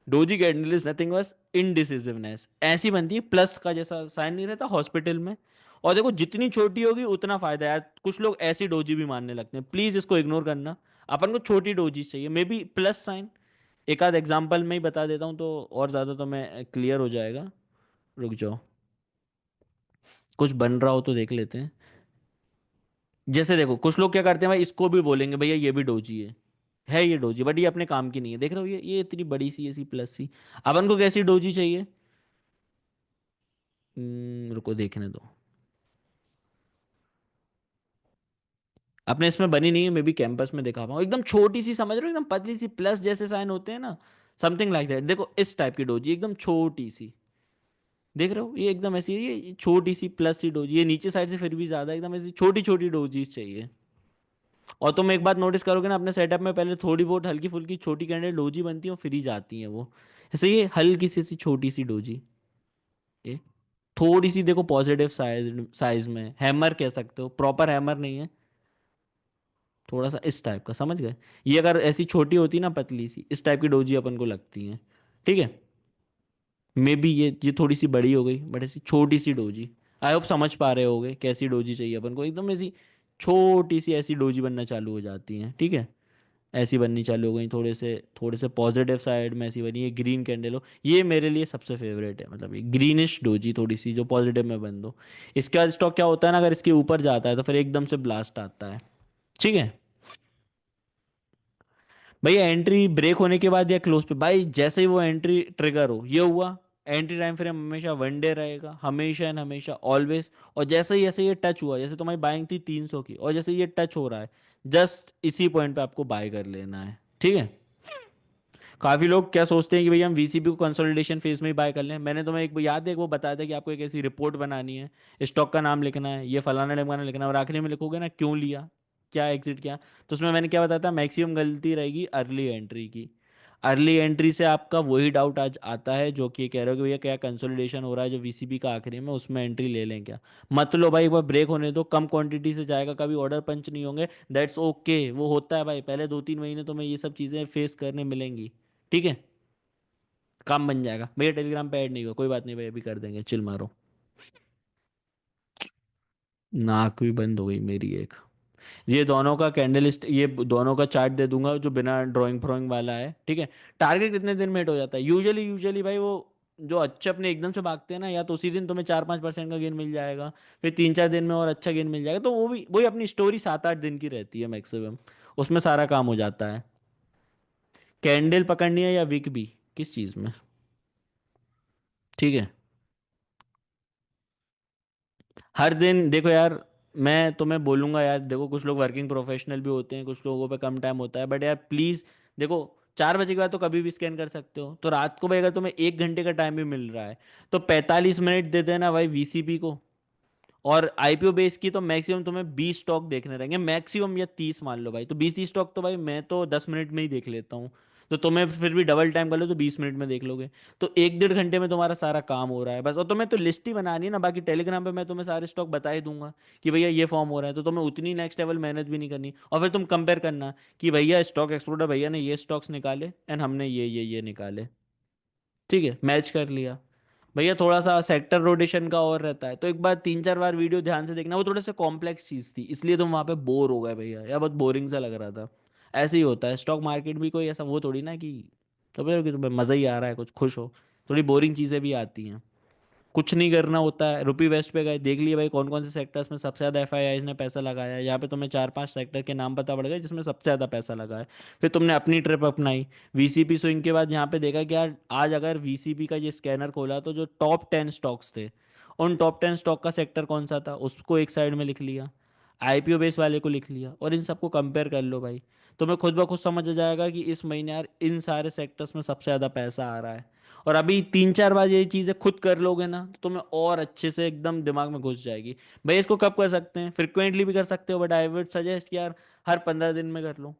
डोजी कैंडल इज नथिंग बस इनडिसिसिवनेस, ऐसी बनती है, प्लस का जैसा साइन नहीं रहता हॉस्पिटल में। और देखो जितनी छोटी होगी उतना फायदा है यार, कुछ लोग ऐसी डोजी भी मानने लगते हैं, प्लीज इसको इग्नोर करना। अपन को छोटी डोजी चाहिए, मे बी प्लस साइन, एक आध एग्जाम्पल में ही बता देता हूँ तो और ज़्यादा तो मैं क्लियर हो जाएगा। रुक जाओ, कुछ बन रहा हो तो देख लेते हैं। जैसे देखो, कुछ लोग क्या करते हैं भाई, इसको भी बोलेंगे भैया ये भी डोजी है ये डोजी, बट ये अपने काम की नहीं है, देख रहे हो ये इतनी बड़ी सी ऐसी प्लस सी। अपन को कैसी डोजी चाहिए, रुको देखने दो, अपने इसमें बनी नहीं है, मे बी कैंपस में दिखा पाऊँ, एकदम छोटी सी, समझ रहे हो, एकदम पतली सी प्लस जैसे साइन होते हैं ना, समथिंग लाइक दैट। देखो इस टाइप की डोजी एकदम छोटी सी, देख रहे हो, ये एकदम ऐसी है, ये छोटी सी प्लस सी डोजी, ये नीचे साइड से फिर भी ज्यादा, एकदम ऐसी छोटी छोटी डोजीज चाहिए। और तुम एक बात नोटिस करोगे ना, अपने सेटअप में पहले थोड़ी बहुत हल्की फुल्की छोटी कैंडल डोजी बनती है और फिर ही जाती है वो, ऐसे ये हल्की सी सी छोटी सी डोजी, ये थोड़ी सी देखो पॉजिटिव साइज साइज में, हैमर कह सकते हो, प्रॉपर हैमर नहीं है, थोड़ा सा इस टाइप का, समझ गए। ये अगर ऐसी छोटी होती ना पतली सी, इस टाइप की डोजी अपन को लगती है, ठीक है। मे बी ये थोड़ी सी बड़ी हो गई, बट ऐसी छोटी सी डोजी, आई होप समझ पा रहे होगे कैसी डोजी चाहिए अपन को, एकदम ऐसी छोटी सी ऐसी डोजी बनना चालू हो जाती है, ठीक है। ऐसी बननी चालू हो गई, थोड़े से पॉजिटिव साइड में ऐसी बनी। ये ग्रीन कैंडल हो, ये मेरे लिए सबसे फेवरेट है, मतलब ये ग्रीनिश डोजी थोड़ी सी जो पॉजिटिव में बंद हो। इसके बाद स्टॉक क्या होता है ना, अगर इसके ऊपर जाता है तो फिर एकदम से ब्लास्ट आता है। ठीक है भैया, एंट्री ब्रेक होने के बाद या क्लोज पे भाई, जैसे ही वो एंट्री ट्रिगर हो, ये हुआ, एंट्री टाइम फ्रेम हमेशा 1 डे रहेगा, हमेशा एंड हमेशा ऑलवेज। और जैसे ही ऐसे ये टच हुआ, जैसे तुम्हारी बाइंग थी 300 की, और जैसे ये टच हो रहा है, जस्ट इसी पॉइंट पे आपको बाय कर लेना है। ठीक है। काफी लोग क्या सोचते हैं कि भैया हम वीसीपी को कंसोलिडेशन फेज में ही बाय कर लें। मैंने तुम्हें एक याद है, वो बताया था कि आपको एक ऐसी रिपोर्ट बनानी है, स्टॉक का नाम लिखना है, ये फलाना ढिमकाना लिखना है, और आखिरी में लिखोगे ना क्यों लिया, क्या एग्जिट किया। तो उसमें मैंने क्या बताया था, मैक्सिमम गलती रहेगी अर्ली एंट्री की। अर्ली एंट्री से आपका वही डाउट आज आता है जो कि कह रहे हो कि भैया क्या कंसोलिडेशन हो रहा है जो वीसीपी का आखिरी में, उसमें एंट्री ले लें क्या। मत लो भाई, एक बार ब्रेक होने दो, कम क्वांटिटी से जाएगा, कभी ऑर्डर पंच नहीं होंगे, दैट्स ओके, वो होता है भाई, पहले 2-3 महीने तो मैं ये सब चीज़ें फेस करने मिलेंगी। ठीक है। काम बन जाएगा भैया, टेलीग्राम पे ऐड नहीं हुआ, कोई बात नहीं भाई, अभी कर देंगे, चिल मारो। नाक भी बंद हो गई मेरी एक। ये दोनों का कैंडलिस्ट, ये दोनों का चार्ट दे दूंगा जो बिना ड्राइंग फ्रोइंग वाला है। ठीक है। टारगेट कितने दिन में हिट हो जाता है यूजुअली भाई, वो जो अच्छे अपने एकदम से भागते हैं ना, या तो उसी दिन तुम्हें 4-5% का गेन मिल जाएगा, फिर 3-4 दिन में और अच्छा गेन मिल जाएगा, तो वो भी वही अपनी स्टोरी 7-8 दिन की रहती है मैक्सिमम, उसमें सारा काम हो जाता है। कैंडल पकड़नी है या विक भी, किस चीज़ में। ठीक है। हर दिन देखो यार, मैं तुम्हें बोलूंगा यार, देखो कुछ लोग वर्किंग प्रोफेशनल भी होते हैं, कुछ लोगों पे कम टाइम होता है, बट यार प्लीज देखो, 4 बजे के बाद तो कभी भी स्कैन कर सकते हो, तो रात को भाई अगर तुम्हें 1 घंटे का टाइम भी मिल रहा है, तो 45 मिनट दे देना भाई वीसीपी को। और आईपीओ बेस की तो मैक्सिमम तुम्हें 20 स्टॉक देखने रहेंगे, मैक्सिमम, या 30 मान लो भाई, तो 20-30 स्टॉक तो भाई मैं तो 10 मिनट में ही देख लेता हूँ। तो तुम्हें फिर भी डबल टाइम कर लो तो 20 मिनट में देख लोगे। तो 1-1.5 घंटे में तुम्हारा सारा काम हो रहा है बस। और तुम्हें तो लिस्ट ही बनानी है ना, बाकी टेलीग्राम पे मैं तुम्हें सारे स्टॉक बता ही दूंगा कि भैया ये फॉर्म हो रहा है, तो तुम्हें उतनी नेक्स्ट लेवल मेहनत भी नहीं करनी, और फिर तुम कंपेयर करना कि भैया स्टॉक एक्सप्लोरर भैया ने ये स्टॉक्स निकाले एंड हमने ये निकाले। ठीक है, मैच कर लिया। भैया थोड़ा सा सेक्टर रोटेशन का और रहता है, तो एक बार 3-4 बार वीडियो ध्यान से देखना, वो थोड़े से कॉम्प्लेक्स चीज़ थी, इसलिए तुम वहाँ पे बोर हो गए भैया, या बहुत बोरिंग सा लग रहा था। ऐसे ही होता है स्टॉक मार्केट भी, कोई ऐसा वो थोड़ी ना कि तो फिर कि तुम्हें मज़ा ही आ रहा है, कुछ खुश हो, थोड़ी बोरिंग चीज़ें भी आती हैं। कुछ नहीं करना होता है, रुपी वेस्ट पे गए, देख लिए भाई कौन कौन से सेक्टर्स में सबसे ज़्यादा एफआईआईज ने पैसा लगाया है, यहाँ पे तुम्हें 4-5 सेक्टर के नाम पता पड़ गए जिसमें सबसे ज़्यादा पैसा लगा है। फिर तुमने अपनी ट्रिप अपनाई, वीसीपी स्विंग के बाद यहाँ पे देखा कि यार आज अगर वीसीपी का ये स्कैनर खोला तो जो टॉप 10 स्टॉक्स थे, उन टॉप 10 स्टॉक का सेक्टर कौन सा था उसको एक साइड में लिख लिया, आईपीओ बेस वाले को लिख लिया, और इन सबको कंपेयर कर लो भाई। तुम्हें खुद ब खुद समझ आ जाएगा कि इस महीने यार इन सारे सेक्टर्स में सबसे ज़्यादा पैसा आ रहा है। और अभी 3-4 बार ये चीज़ें खुद कर लोगे ना, तो तुम्हें और अच्छे से एकदम दिमाग में घुस जाएगी। भाई इसको कब कर सकते हैं, फ्रिक्वेंटली भी कर सकते हो, बट आई वुड सजेस्ट यार हर 15 दिन में कर लो।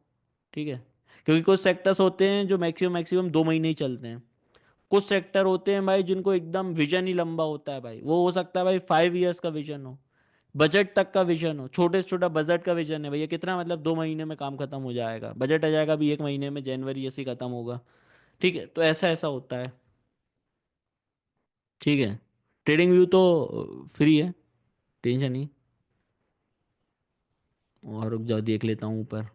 ठीक है। क्योंकि कुछ सेक्टर्स होते हैं जो मैक्सिमम मैक्सिमम 2 महीने ही चलते हैं। कुछ सेक्टर होते हैं भाई जिनको एकदम विजन ही लंबा होता है भाई, वो हो सकता है भाई 5 ईयर्स का विजन हो, बजट तक का विजन हो, छोटे से छोटा बजट का विजन है भैया, कितना मतलब 2 महीने में काम खत्म हो जाएगा, बजट आ जाएगा अभी 1 महीने में, जनवरी ऐसे ही खत्म होगा। ठीक है, तो ऐसा ऐसा होता है। ठीक है। ट्रेडिंग व्यू तो फ्री है, टेंशन नहीं। और रुक जाओ देख लेता हूँ ऊपर।